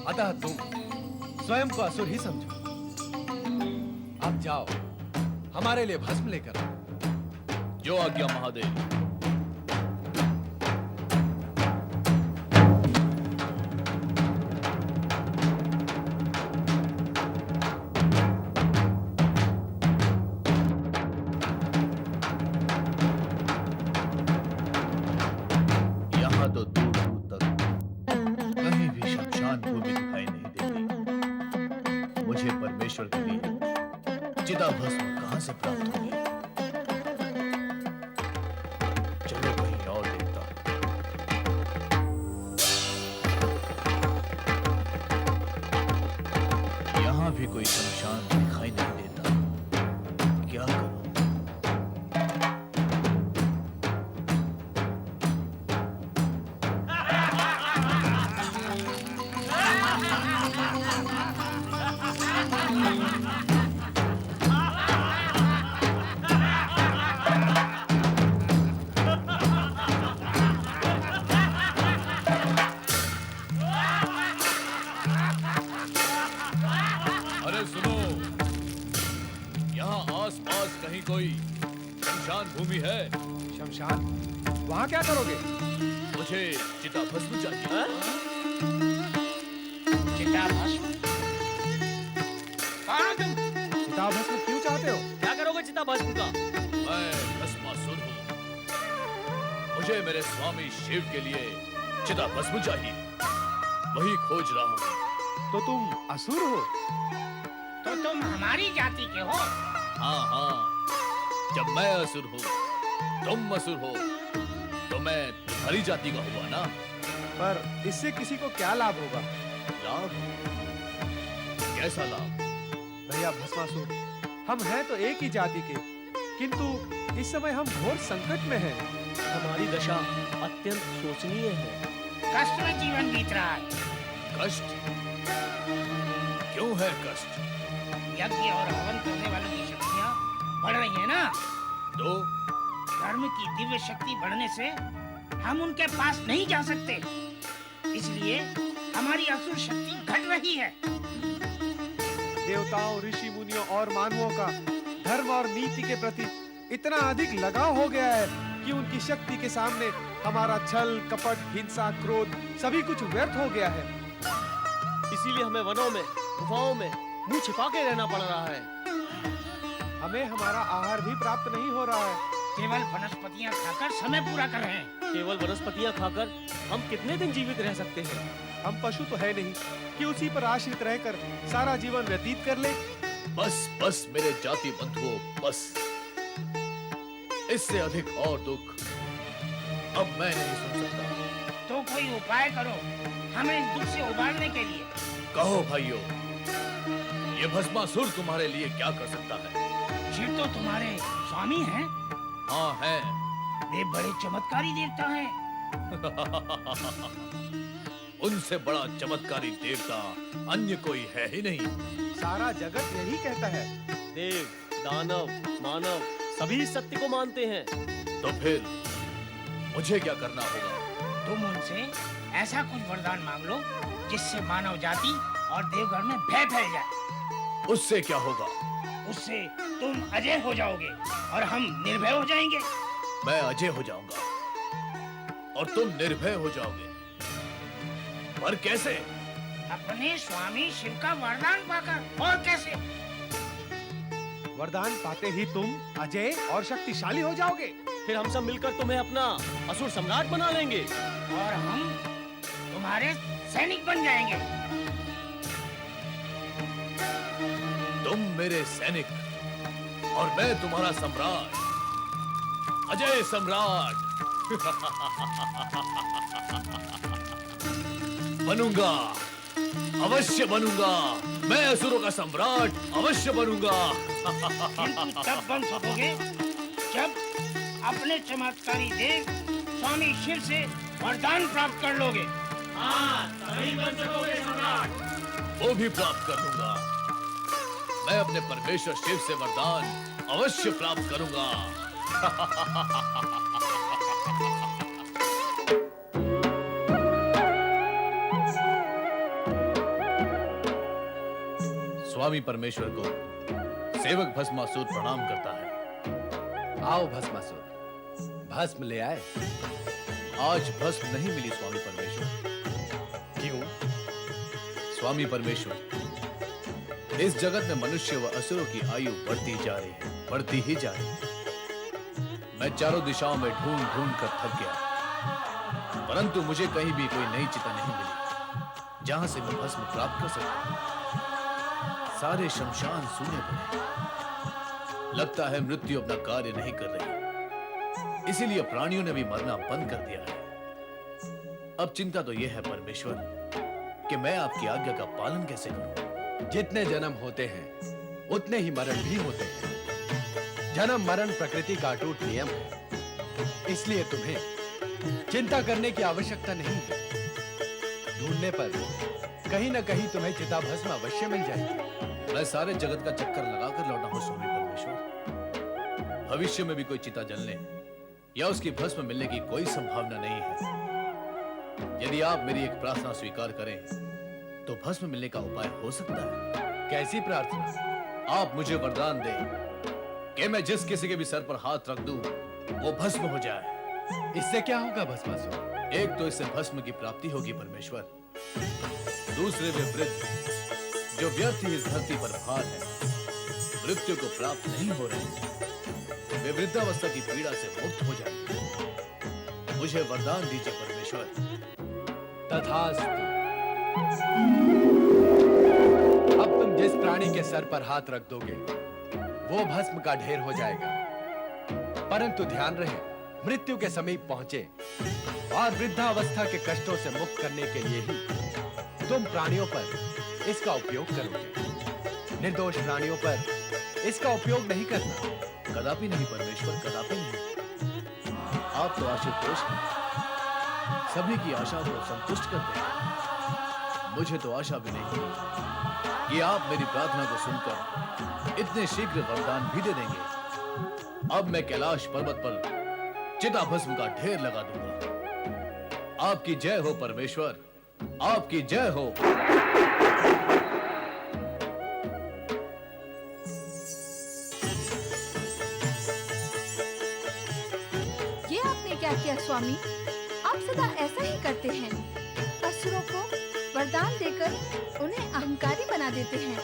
अतः तुम स्वयं को असुर ही समझो। अब जाओ, हमारे लिए भस्म लेकर आओ। जो आज्ञा महादेव। यहाँ तो दूर दूर तक कहीं भी शमशान भूमि दिखाई नहीं देती। मुझे परमेश्वर के लिए चिता भस्म कहाँ से प्राप्त होगी? चलो कहीं और देखता हूं। यहाँ भी कोई शमशान दिखाई नहीं देता। क्या करूं? अरे सुनो, यहाँ आस-पास कहीं कोई शमशान भूमि है? शमशान? वहाँ क्या करोगे? मुझे चिता भस्म चाहिए। चिता भस्म? कौन हो तुम? चिता भस्म क्यों चाहते हो? क्या करोगे चिता भस्म का? मैं भस्मासुर हूँ। मुझे मेरे स्वामी शिव के लिए चिता भस्म चाहिए। वही खोज रहा हूँ। तो तुम असुर हो? तो तुम हमारी जाति के हो? हाँ हाँ, जब मैं असुर हूँ, तुम असुर हो, तो मैं तुम्हारी जाति का हुआ ना। पर इससे किसी को क्या लाभ होगा? लाभ? कैसा लाभ? भैया भस्मासुर, हम हैं तो एक ही जाति के, किंतु इस समय हम घोर संकट में हैं। हमारी दशा अत्यंत शोचनीय है। कष्ट में जीवन बीत रहा है। कष्ट? क्यों है कष्ट? यज्ञ और हवन करने वालों की शक्तियाँ बढ़ रही है ना, तो धर्म की दिव्य शक्ति बढ़ने से हम उनके पास नहीं जा सकते, इसलिए हमारी असुर शक्ति घट रही है। देवताओं, ऋषि मुनियों और मानवों का धर्म और नीति के प्रति इतना अधिक लगाव हो गया है कि उनकी शक्ति के सामने हमारा छल, कपट, हिंसा, क्रोध सभी कुछ व्यर्थ हो गया है। इसीलिए हमें वनों में, गुफाओं में मुंह छिपा के रहना पड़ रहा है। हमें हमारा आहार भी प्राप्त नहीं हो रहा है। केवल वनस्पतियाँ खाकर समय पूरा कर रहे हैं। केवल वनस्पतियाँ खाकर हम कितने दिन जीवित रह सकते हैं? हम पशु तो है नहीं कि उसी पर आश्रित रहकर सारा जीवन व्यतीत कर ले। बस बस मेरे जाति बंधुओं, बस। इससे अधिक और दुख अब मैं नहीं सुन सकता। तो कोई उपाय करो हमें इस दुख से उबारने के लिए। कहो भाइयों, ये भस्मासुर तुम्हारे लिए क्या कर सकता है? शिव तो तुम्हारे स्वामी हैं। हाँ है। वे बड़े चमत्कारी देवता हैं। उनसे बड़ा चमत्कारी देवता अन्य कोई है ही नहीं। सारा जगत यही कहता है। देव, दानव, मानव सभी सत्य को मानते हैं। तो फिर मुझे क्या करना होगा? तुम उनसे ऐसा कुछ वरदान मांग लो जिससे मानव जाति और देवघर में भय फैल जाए। उससे क्या होगा? उससे तुम अजय हो जाओगे और हम निर्भय हो जाएंगे। मैं अजय हो जाऊंगा और तुम निर्भय हो जाओगे। पर कैसे? अपने स्वामी शिव का वरदान पाकर। और कैसे? वरदान पाते ही तुम अजय और शक्तिशाली हो जाओगे। फिर हम सब मिलकर तुम्हें अपना असुर सम्राट बना लेंगे और हम तुम्हारे सैनिक बन जाएंगे। तुम मेरे सैनिक और मैं तुम्हारा सम्राट, अजय सम्राट। बनूंगा, अवश्य बनूंगा। मैं असुरों का सम्राट अवश्य बनूंगा। किंतु तब बन सकोगे जब अपने चमत्कारी देव स्वामी शिव से वरदान प्राप्त कर लोगे। हाँ, तभी बन सकोगे सम्राट। वो भी प्राप्त कर लूंगा। मैं अपने परमेश्वर शिव से वरदान अवश्य प्राप्त करूंगा। स्वामी परमेश्वर को सेवक भस्मासुर प्रणाम करता है। आओ भस्मासुर, भस्म ले आए। आज भस्म नहीं मिली स्वामी परमेश्वर। क्यों? स्वामी परमेश्वर, इस जगत में मनुष्य व असुरों की आयु बढ़ती जा रही है, बढ़ती ही जा रही है। मैं चारों दिशाओं में ढूंढ ढूंढ कर थक गया, परंतु मुझे कहीं भी कोई नई चिता नहीं मिली जहां से मैं भस्म प्राप्त कर सकूं। सारे शमशान सूने पड़े। लगता है मृत्यु अपना कार्य नहीं कर रही, इसीलिए प्राणियों ने भी मरना बंद कर दिया है। अब चिंता तो यह है परमेश्वर कि मैं आपकी आज्ञा का पालन कैसे करूं। जितने जन्म होते हैं उतने ही मरण भी होते हैं। जन्म मरण प्रकृति का अटूट नियम है, इसलिए तुम्हें चिंता करने की आवश्यकता नहीं है। ढूंढने पर कहीं न कहीं तुम्हें चिता भस्म अवश्य मिल जाएगी। मैं सारे जगत का चक्कर लगाकर लौटा हूं स्वामी परमेश्वर। भविष्य में भी कोई चिता जलने या उसकी भस्म मिलने की कोई संभावना नहीं है। यदि आप मेरी एक प्रार्थना स्वीकार करें तो भस्म मिलने का उपाय हो सकता है। कैसी प्रार्थना? आप मुझे वरदान दें कि मैं जिस किसी के भी सर पर हाथ रख दूं वो भस्म हो जाए। इससे क्या होगा भस्मासुर? एक तो इससे भस्म की प्राप्ति होगी परमेश्वर, दूसरे वे वृद्ध जो व्यर्थ ही इस धरती पर भार है, मृत्यु को प्राप्त नहीं हो रहे, वे वृद्धावस्था की पीड़ा से मुक्त हो जाएंगे। मुझे वरदान दीजिए परमेश्वर। तथास्तु। अब तुम जिस प्राणी के सर पर हाथ रख दोगे वो भस्म का ढेर हो जाएगा, परंतु ध्यान रहे मृत्यु के समीप पहुंचे और वृद्धावस्था के कष्टों से मुक्त करने के लिए ही तुम प्राणियों पर इसका उपयोग करोगे। निर्दोष प्राणियों पर इसका उपयोग नहीं करना। कदापि नहीं परमेश्वर, कदापि नहीं। आप तो आशुतोष हैं, सभी की आशा को संतुष्ट करते हैं। मुझे तो आशा भी नहीं थी कि आप मेरी प्रार्थना को सुनकर इतने शीघ्र वरदान भी दे देंगे। अब मैं कैलाश पर्वत पर चिता भस्म का ढेर लगा दूंगा। आपकी जय हो परमेश्वर, आपकी जय हो। ये आपने क्या किया स्वामी? आप सदा ऐसा ही करते हैं, असुरों को वरदान देकर उन्हें अहंकारी बना देते हैं,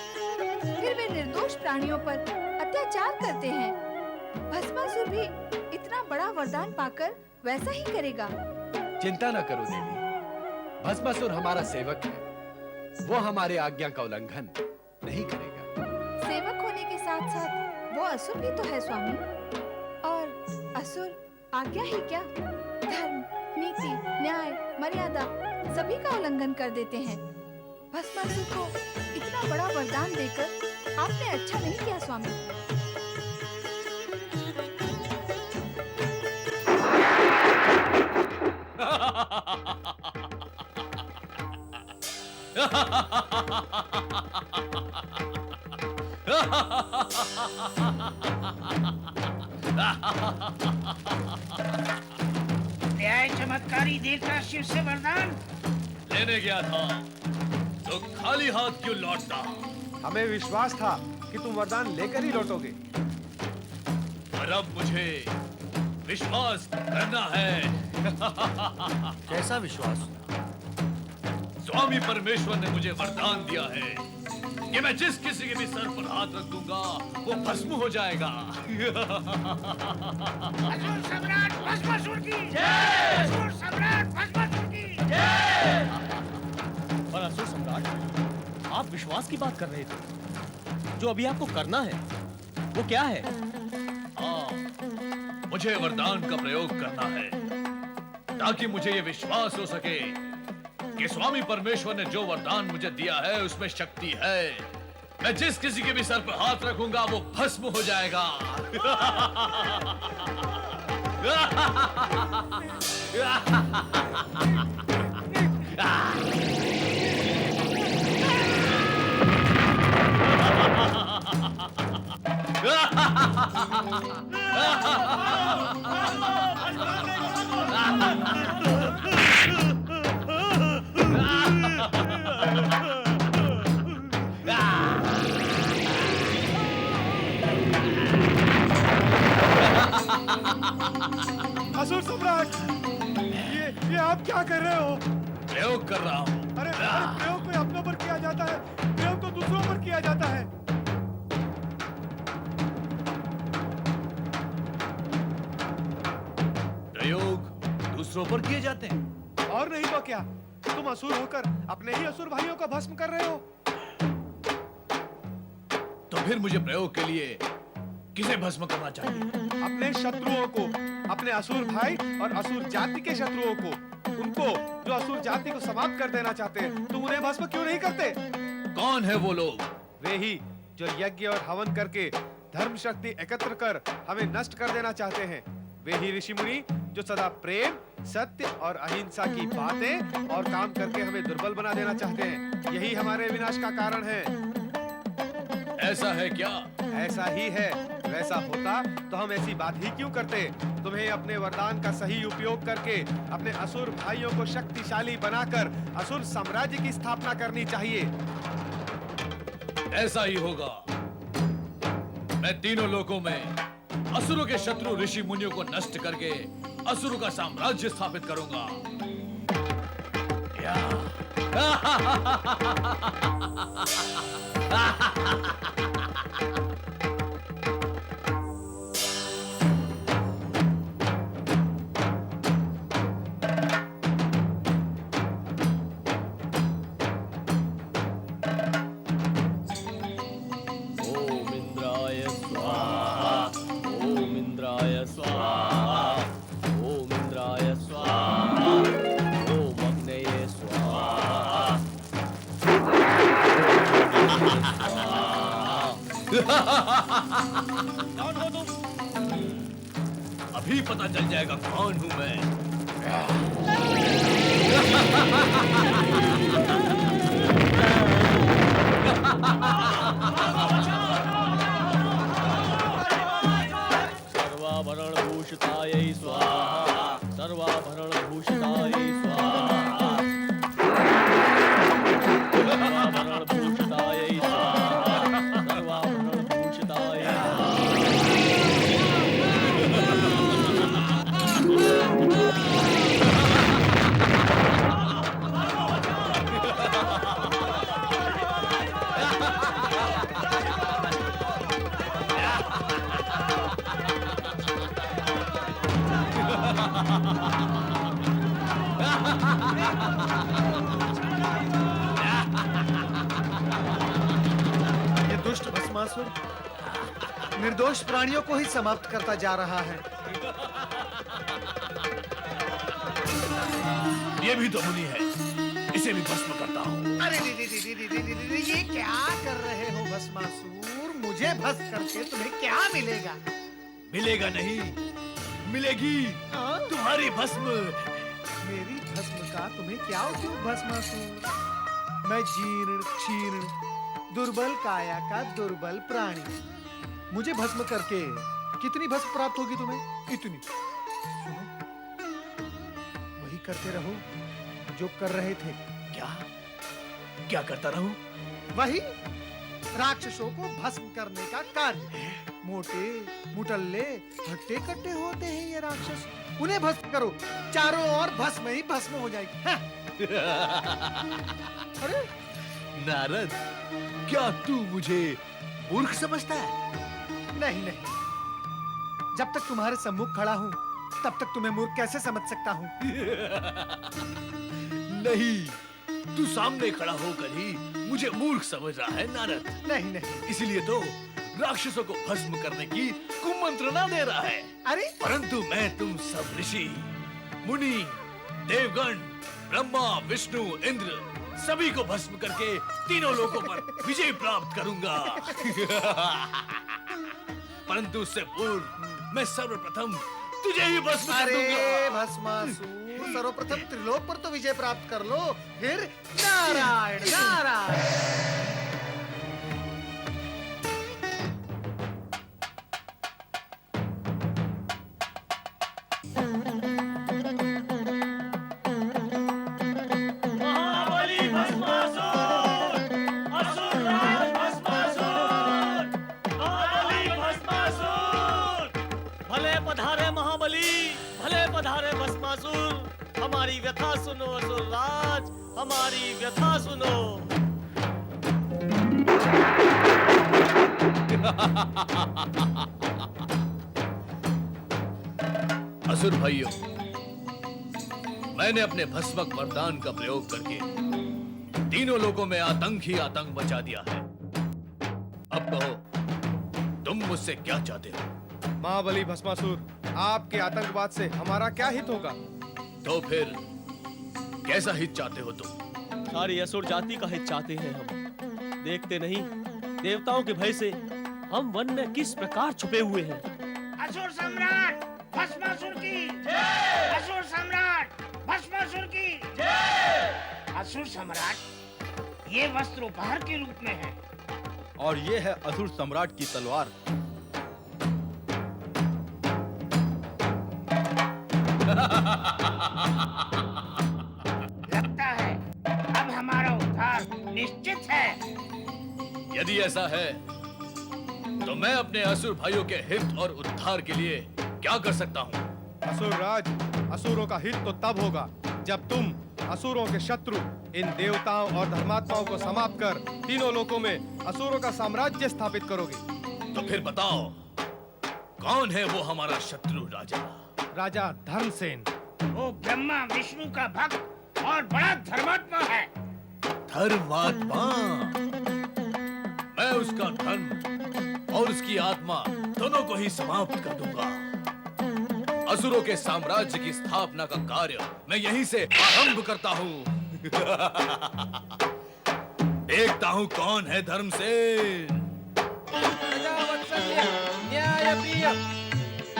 फिर वे निर्दोष प्राणियों पर अत्याचार करते हैं। भस्मासुर भी इतना बड़ा वरदान पाकर वैसा ही करेगा। चिंता न करो देवी, भस्मासुर हमारा सेवक है, वो हमारे आज्ञा का उल्लंघन नहीं करेगा। सेवक होने के साथ साथ वो असुर भी तो है स्वामी, और असुर आज्ञा ही क्या, धर्म, नीति, न्याय, मर्यादा सभी का उल्लंघन कर देते हैं। भस्मासुर को इतना बड़ा वरदान देकर आपने अच्छा नहीं किया स्वामी। न्याय चमत्कारी देवता शिव से वरदान लेने गया था तो खाली हाथ क्यों लौटता? हमें विश्वास था कि तुम वरदान लेकर ही लौटोगे। पर अब मुझे विश्वास करना है। कैसा विश्वास? स्वामी परमेश्वर ने मुझे वरदान दिया है कि मैं जिस किसी के भी सर पर हाथ रख दूंगा वो भस्म हो जाएगा। असुर सम्राट भस्मासुर की जय! असुर सम्राट भस्मासुर की जय! पर असुर सम्राट, आप विश्वास की बात कर रहे थे, जो अभी आपको करना है वो क्या है? हाँ, मुझे वरदान का प्रयोग करना है ताकि मुझे ये विश्वास हो सके कि स्वामी परमेश्वर ने जो वरदान मुझे दिया है उसमें शक्ति है। मैं जिस किसी के भी सर पर हाथ रखूंगा वो भस्म हो जाएगा। असुर सम्राट, ये आप क्या कर रहे हो? प्रयोग कर रहा हूँ। अरे प्रयोग में अपनों पर किया जाता है, प्रयोग तो दूसरों पर किया जाता है। प्रयोग दूसरों पर किए जाते हैं। और नहीं तो क्या, तुम असुर होकर अपने ही असुर भाइयों का भस्म कर रहे हो। तो फिर मुझे प्रयोग के लिए किसे भस्म करना चाहिए? अपने शत्रुओं को, अपने असुर भाई और असुर जाति के शत्रुओं को, उनको जो असुर जाति को समाप्त कर देना चाहते हैं। तुम उन्हें भस्म क्यों नहीं करते? कौन है वो लोग? वे ही जो यज्ञ और हवन करके धर्म शक्ति एकत्र कर हमें नष्ट कर देना चाहते हैं। वे ही ऋषि मुनि जो सदा प्रेम, सत्य और अहिंसा की बातें और काम करके हमें दुर्बल बना देना चाहते हैं। यही हमारे विनाश का कारण है। ऐसा है क्या? ऐसा ही है। वैसा होता तो हम ऐसी बात ही क्यों करते? तुम्हें अपने वरदान का सही उपयोग करके अपने असुर भाइयों को शक्तिशाली बनाकर असुर साम्राज्य की स्थापना करनी चाहिए। ऐसा ही होगा। मैं तीनों लोकों में असुरों के शत्रु ऋषि मुनियों को नष्ट करके असुरों का साम्राज्य स्थापित करूंगा। या। ओम इंद्राय स्वाहा, ओम इंद्राय स्वाहा, ओम इंद्राय स्वाहा, ओम अग्नये स्वाहा। कौन हो तुम? अभी पता चल जाएगा कौन हूं मैं। सर्वाभरण भूषितायै स्वाहा, सर्वाभरण भूषितायै स्वाहा, सर्वाभरण भूषितायै स्वाहा, सर्वाभरण भूषितायै ये दुष्ट भस्मासुर निर्दोष प्राणियों को ही समाप्त करता जा रहा है। ये भी तो मुनि है, इसे भी भस्म करता हूँ। अरे ये क्या कर रहे हो भस्मासुर? मुझे भस्म करके तुम्हें क्या मिलेगा? मिलेगा नहीं, मिलेगी तुम्हारी भस्म। मेरी भस्म का तुम्हें क्या उपयोग भस्मासुर? मैं जीर्ण क्षीर्ण दुर्बल काया का दुर्बल प्राणी, मुझे भस्म करके कितनी भस्म प्राप्त होगी तुम्हें? इतनी। सुनो, वही करते रहो जो कर रहे थे। क्या क्या करता रहूं? वही राक्षसों को भस्म करने का कार्य। मोटे मुटल्ले हट्टे कट्टे होते हैं ये राक्षस, उन्हें भस्म करो, चारों ओर भस्म ही भस्म हो जाएगी। हाँ। अरे नारद, क्या तू मुझे मूर्ख समझता है? नहीं नहीं, जब तक तुम्हारे सम्मुख खड़ा हूं तब तक तुम्हें मूर्ख कैसे समझ सकता हूं? नहीं, तू सामने खड़ा होकर ही मुझे मूर्ख समझ रहा है नारद। नहीं नहीं, इसीलिए तो राक्षसों को भस्म करने की कुमंत्रणा दे रहा है। अरे परंतु मैं तुम सब ऋषि, मुनि, देवगण, ब्रह्मा, विष्णु, इंद्र सभी को भस्म करके तीनों लोकों पर विजय प्राप्त करूंगा। परंतु उससे पूर्व मैं सर्वप्रथम तुझे ही भस्म कर दूंगा। अरे भस्मासुर, सर्वप्रथम त्रिलोक पर तो विजय प्राप्त कर लो, फिर नारायण नारायण। हमारी व्यथा सुनो असुरराज, हमारी व्यथा सुनो। असुर भाइयों, मैंने अपने भस्मक वरदान का प्रयोग करके तीनों लोकों में आतंक ही आतंक मचा दिया है। अब कहो, तुम मुझसे क्या चाहते हो? महाबली भस्मासुर, आपके आतंकवाद से हमारा क्या हित होगा? तो फिर कैसा हित चाहते हो तुम? सारी असुर जाति का हित चाहते हैं हम। देखते नहीं, देवताओं के भय से हम वन में किस प्रकार छुपे हुए हैं। असुर सम्राट भस्मासुर की जय! असुर सम्राट भस्मासुर की जय! असुर सम्राट, ये वस्त्र उपहार के रूप में है। और ये है असुर सम्राट की तलवार। लगता है अब हमारा उद्धार निश्चित है। यदि ऐसा है तो मैं अपने असुर भाइयों के हित और उद्धार के लिए क्या कर सकता हूँ? असुर राज, असुरों का हित तो तब होगा जब तुम असुरों के शत्रु इन देवताओं और धर्मात्माओं को समाप्त कर तीनों लोकों में असुरों का साम्राज्य स्थापित करोगे। तो फिर बताओ, कौन है वो हमारा शत्रु राजा? राजा धर्मसेन। वो ब्रह्मा विष्णु का भक्त और बड़ा धर्मात्मा है। धर्मात्मा? मैं उसका धर्म और उसकी आत्मा दोनों को ही समाप्त कर दूंगा। असुरों के साम्राज्य की स्थापना का कार्य मैं यहीं से आरंभ करता हूँ। देखता हूँ कौन है धर्मसेन। प्रजावत्सल्य न्यायप्रिय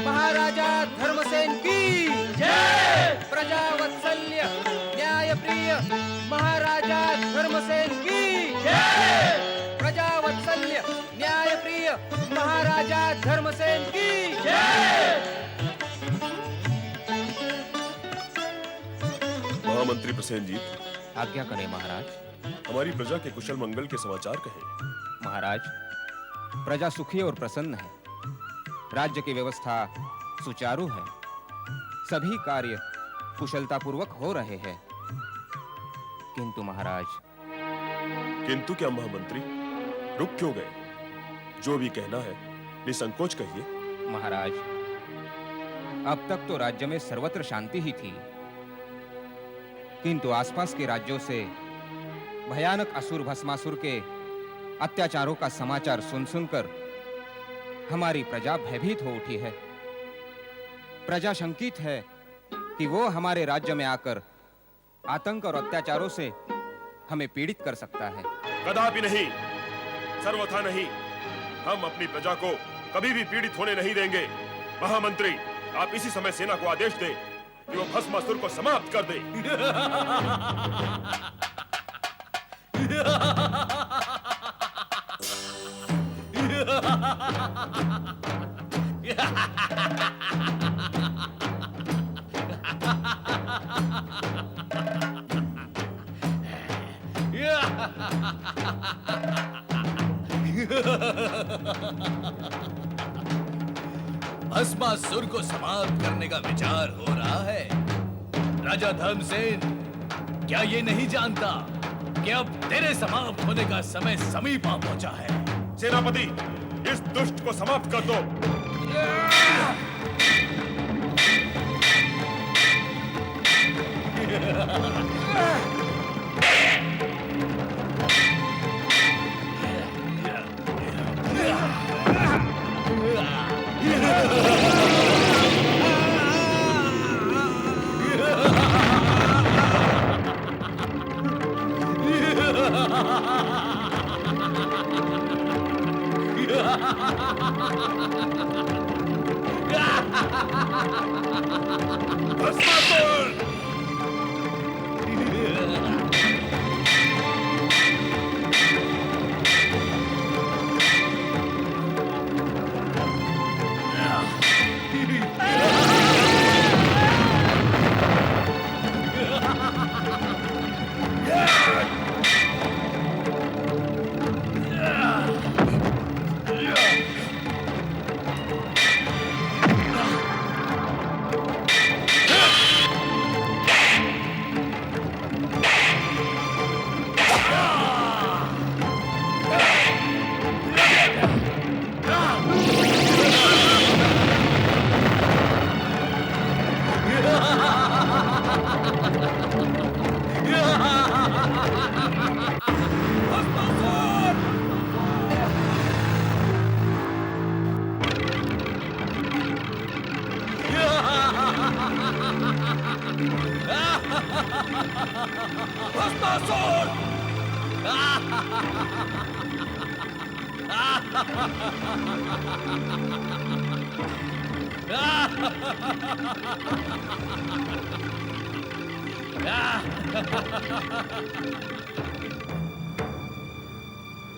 महाराजा धर्मसेन की जय। प्रजावत्सल्य न्यायप्रिय महाराजा धर्मसेन की जय। प्रजावत्सल्य न्यायप्रिय महाराजा धर्मसेन की जय। महामंत्री प्रसेनजीत, आज्ञा करें महाराज। हमारी प्रजा के कुशल मंगल के समाचार कहें। महाराज, प्रजा सुखी और प्रसन्न है। राज्य की व्यवस्था सुचारू है। सभी कार्य कुशलतापूर्वक हो रहे हैं। किंतु महाराज। किंतु क्या महामंत्री? रुक क्यों गए? जो भी कहना है निसंकोच कहिए। महाराज, अब तक तो राज्य में सर्वत्र शांति ही थी, किंतु आसपास के राज्यों से भयानक असुर भस्मासुर के अत्याचारों का समाचार सुन सुनकर हमारी प्रजा भयभीत हो उठी है। प्रजा शंकित है कि वो हमारे राज्य में आकर आतंक और अत्याचारों से हमें पीड़ित कर सकता है। कदापि नहीं, सर्वथा नहीं। हम अपनी प्रजा को कभी भी पीड़ित होने नहीं देंगे। महामंत्री, आप इसी समय सेना को आदेश दें कि वो भस्मासुर को समाप्त कर दे। भस्मासुर को समाप्त करने का विचार हो रहा है। राजा धर्मसेन, क्या ये नहीं जानता कि अब तेरे समाप्त होने का समय समीप आ पहुंचा है? सेनापति, इस दुष्ट को समाप्त कर दो।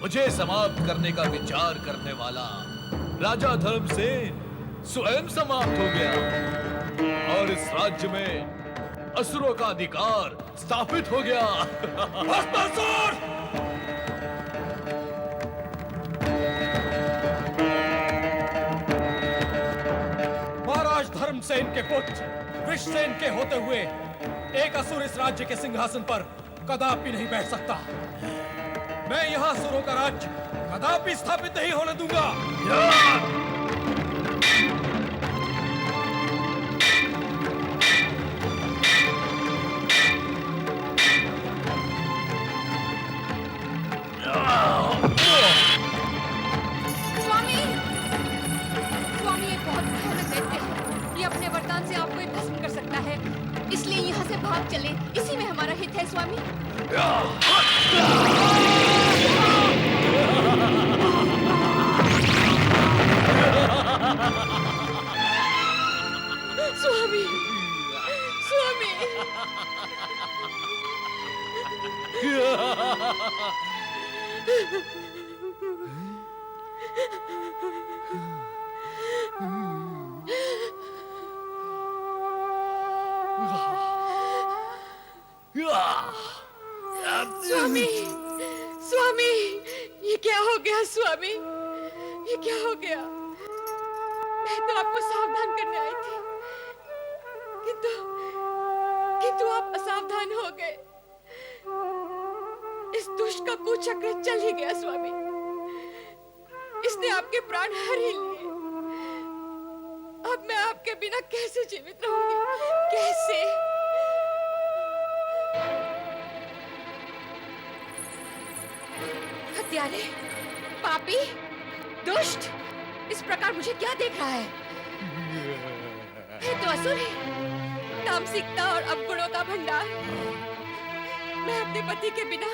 मुझे समाप्त करने का विचार करने वाला राजा धर्मसेन स्वयं समाप्त हो गया और इस राज्य में असुरों का अधिकार स्थापित हो गया। भस्मासुर! महाराज धर्मसेन विश्वसेन के पुत्र विश्वसेन के होते हुए एक असुर इस राज्य के सिंहासन पर कदापि नहीं बैठ सकता। मैं यहाँ असुरों का राज्य कदापि स्थापित नहीं होने दूंगा। स्वामी, स्वामी ये बहुत भयानक दैत्य है। ये अपने वरदान से आपको एक भस्म कर सकता है, इसलिए यहाँ से भाग चले। इसी में हमारा हित है स्वामी। स्वामी, स्वामी। स्वामी, स्वामी, ये क्या हो गया स्वामी? ये क्या हो गया? मैं तो आपको सावधान करने आई थी, किंतु आप असावधान हो गए। इस दुष्ट का कुचक्र चल ही गया स्वामी। इसने आपके प्राण हर ही लिए। अब मैं आपके बिना कैसे जीवित रहूंगी? कैसे? हत्यारे, पापी, दुष्ट, इस प्रकार मुझे क्या देख रहा है? ये तो असुर है, तामसिकता और अवगुणों का भंडार। मैं अपने पति के बिना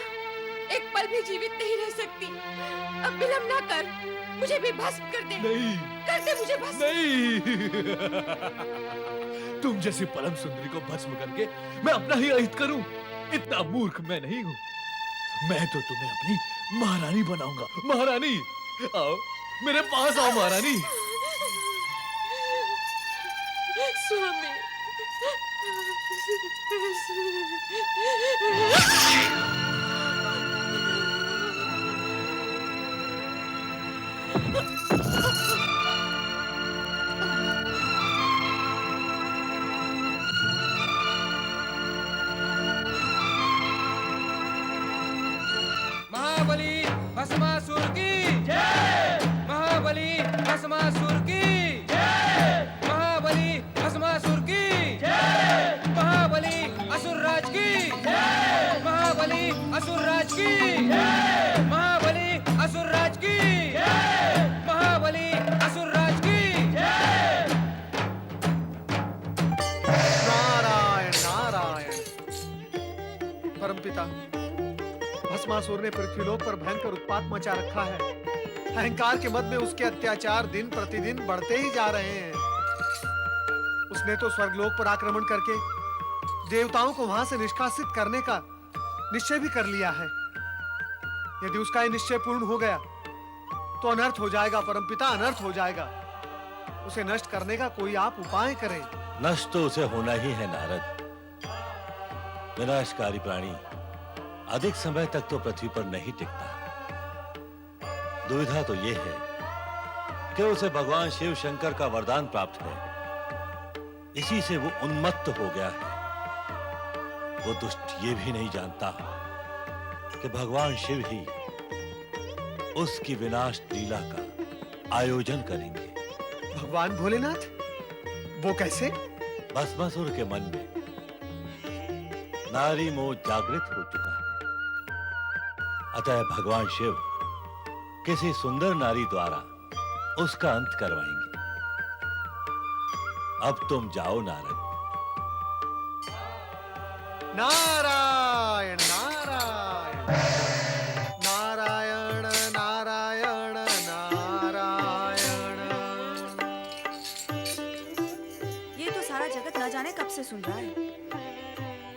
एक पल भी जीवित नहीं रह सकती। अब विलंब ना कर, मुझे भी भस्म कर दे। नहीं, कर दे मुझे भस्म। नहीं। तुम जैसी परम सुंदरी को भस्म करके मैं अपना ही अहित करूं, इतना मूर्ख मैं नहीं हूं। मैं तो तुम्हें अपनी महारानी बनाऊंगा। महारानी, आओ मेरे पास आओ महारानी। स्वामी, महाबली भस्मासुर की जय। महाबली भस्मासुर की जय। महाबली भस्मासुर की जय। महाबली असुर राज की जय। महाबली असुर राज की जय। महाबली असुर राज की जय। महाबली असुर राज की जय। नारायण नारायण। परमपिता, भस्मासुर ने पृथ्वीलोक पर भयंकर उत्पात मचा रखा है। अहंकार के मद में उसके अत्याचार दिन प्रतिदिन बढ़ते ही जा रहे हैं। उसने तो स्वर्गलोक पर आक्रमण करके देवताओं को वहां से निष्कासित करने का निश्चय भी कर लिया है। यदि उसका यह निश्चय पूर्ण हो गया तो अनर्थ हो जाएगा परमपिता, अनर्थ हो जाएगा। उसे नष्ट करने का कोई आप उपाय करें। नष्ट तो उसे होना ही है नारद। विनाशकारी प्राणी अधिक समय तक तो पृथ्वी पर नहीं टिकता। दुविधा तो यह है कि उसे भगवान शिव शंकर का वरदान प्राप्त है, इसी से वो उन्मत्त हो गया है। वो दुष्ट ये भी नहीं जानता कि भगवान शिव ही उसकी विनाश लीला का आयोजन करेंगे। भगवान भोलेनाथ? वो कैसे? भस्मासुर के मन में नारी मोह जागृत हो चुका है। अतः भगवान शिव किसी सुंदर नारी द्वारा उसका अंत करवाएंगे। अब तुम जाओ नारद। नारायण नारायण नारायण नारायण नारायण। ये तो सारा जगत न जाने कब से सुन रहा है।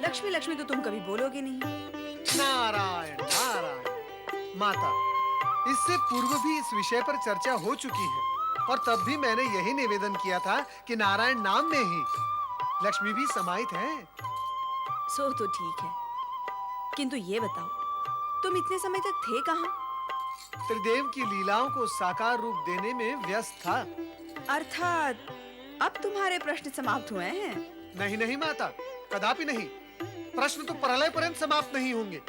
लक्ष्मी लक्ष्मी तो तुम कभी बोलोगे नहीं। नारायण नारायण। माता, इससे पूर्व भी इस विषय पर चर्चा हो चुकी है और तब भी मैंने यही निवेदन किया था कि नारायण नाम में ही लक्ष्मी भी समाहित है। सो तो ठीक है, किंतु ये बताओ, तुम इतने समय तक थे कहाँ? त्रिदेव की लीलाओं को साकार रूप देने में व्यस्त था। अर्थात अब तुम्हारे प्रश्न समाप्त हुए हैं? नहीं नहीं माता, कदापि नहीं। प्रश्न तो प्रलय पर्यंत समाप्त नहीं होंगे।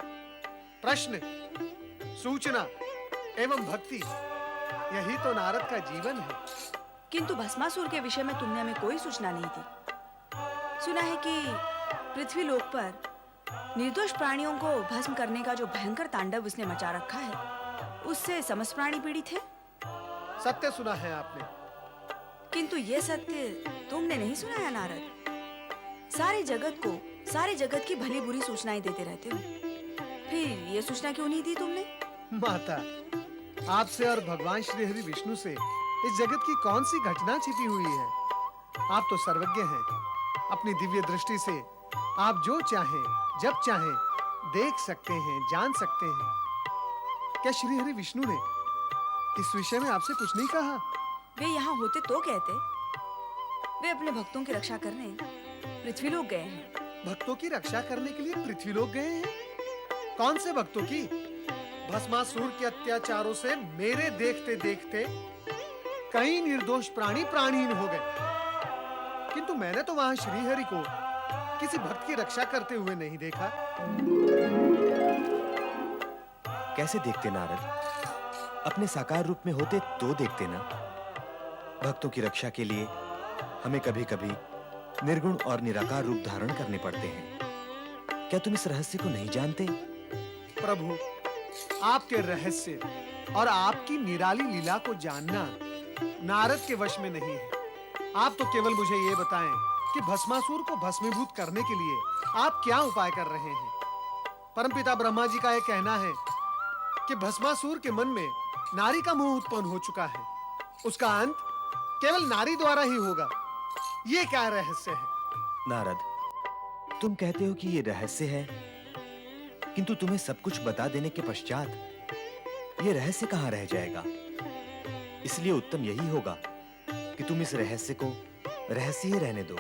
प्रश्न, सूचना एवं भक्ति, यही तो नारद का जीवन है। किंतु भस्मासुर के विषय में तुमने हमें कोई सूचना नहीं दी। सुना है कि पृथ्वी लोक पर निर्दोष प्राणियों को भस्म करने का जो भयंकर तांडव उसने मचा रखा है, उससे समस्त प्राणी पीड़ित है। सत्य सुना है आपने। किंतु ये सत्य तुमने नहीं सुना है नारद। सारे जगत की भली बुरी सूचनाएं देते रहते हो, फिर ये सूचना क्यों नहीं दी तुमने? माता, आपसे और भगवान श्री हरि विष्णु से इस जगत की कौन सी घटना छिपी हुई है? आप तो सर्वज्ञ हैं। अपनी दिव्य दृष्टि से आप जो चाहें, जब चाहें देख सकते हैं, जान सकते हैं। क्या श्री हरि विष्णु ने इस विषय में आपसे कुछ नहीं कहा? वे यहाँ होते तो कहते। वे अपने भक्तों की रक्षा करने पृथ्वी लोक गए हैं। भक्तों की रक्षा करने के लिए पृथ्वी लोक गए हैं? कौन से भक्तों की? भस्मासुर के अत्याचारों से मेरे देखते देखते कई निर्दोष प्राणी प्राणहीन हो गए, किंतु मैंने तो वहां श्रीहरि को किसी भक्त की रक्षा करते हुए नहीं देखा। कैसे देखते नारद? अपने साकार रूप में होते तो देखते ना। भक्तों की रक्षा के लिए हमें कभी-कभी निर्गुण और निराकार रूप धारण करने पड़ते हैं। क्या तुम इस रहस्य को नहीं जानते? प्रभु, आपके रहस्य और आपकी निराली लीला को जानना नारद के वश में नहीं है। आप तो केवल मुझे ये बताएं कि भस्मासुर को भस्मीभूत करने के लिए आप क्या उपाय कर रहे हैं? परमपिता ब्रह्मा जी का यह कहना है कि भस्मासुर के मन में नारी का मोह उत्पन्न हो चुका है। उसका अंत केवल नारी द्वारा ही होगा। ये क्या रहस्य है? नारद, तुम कहते हो कि ये रहस्य है, किंतु तुम्हें सब कुछ बता देने के पश्चात ये रहस्य कहाँ रह जाएगा? इसलिए उत्तम यही होगा कि तुम इस रहस्य को रहस्य ही रहने दो।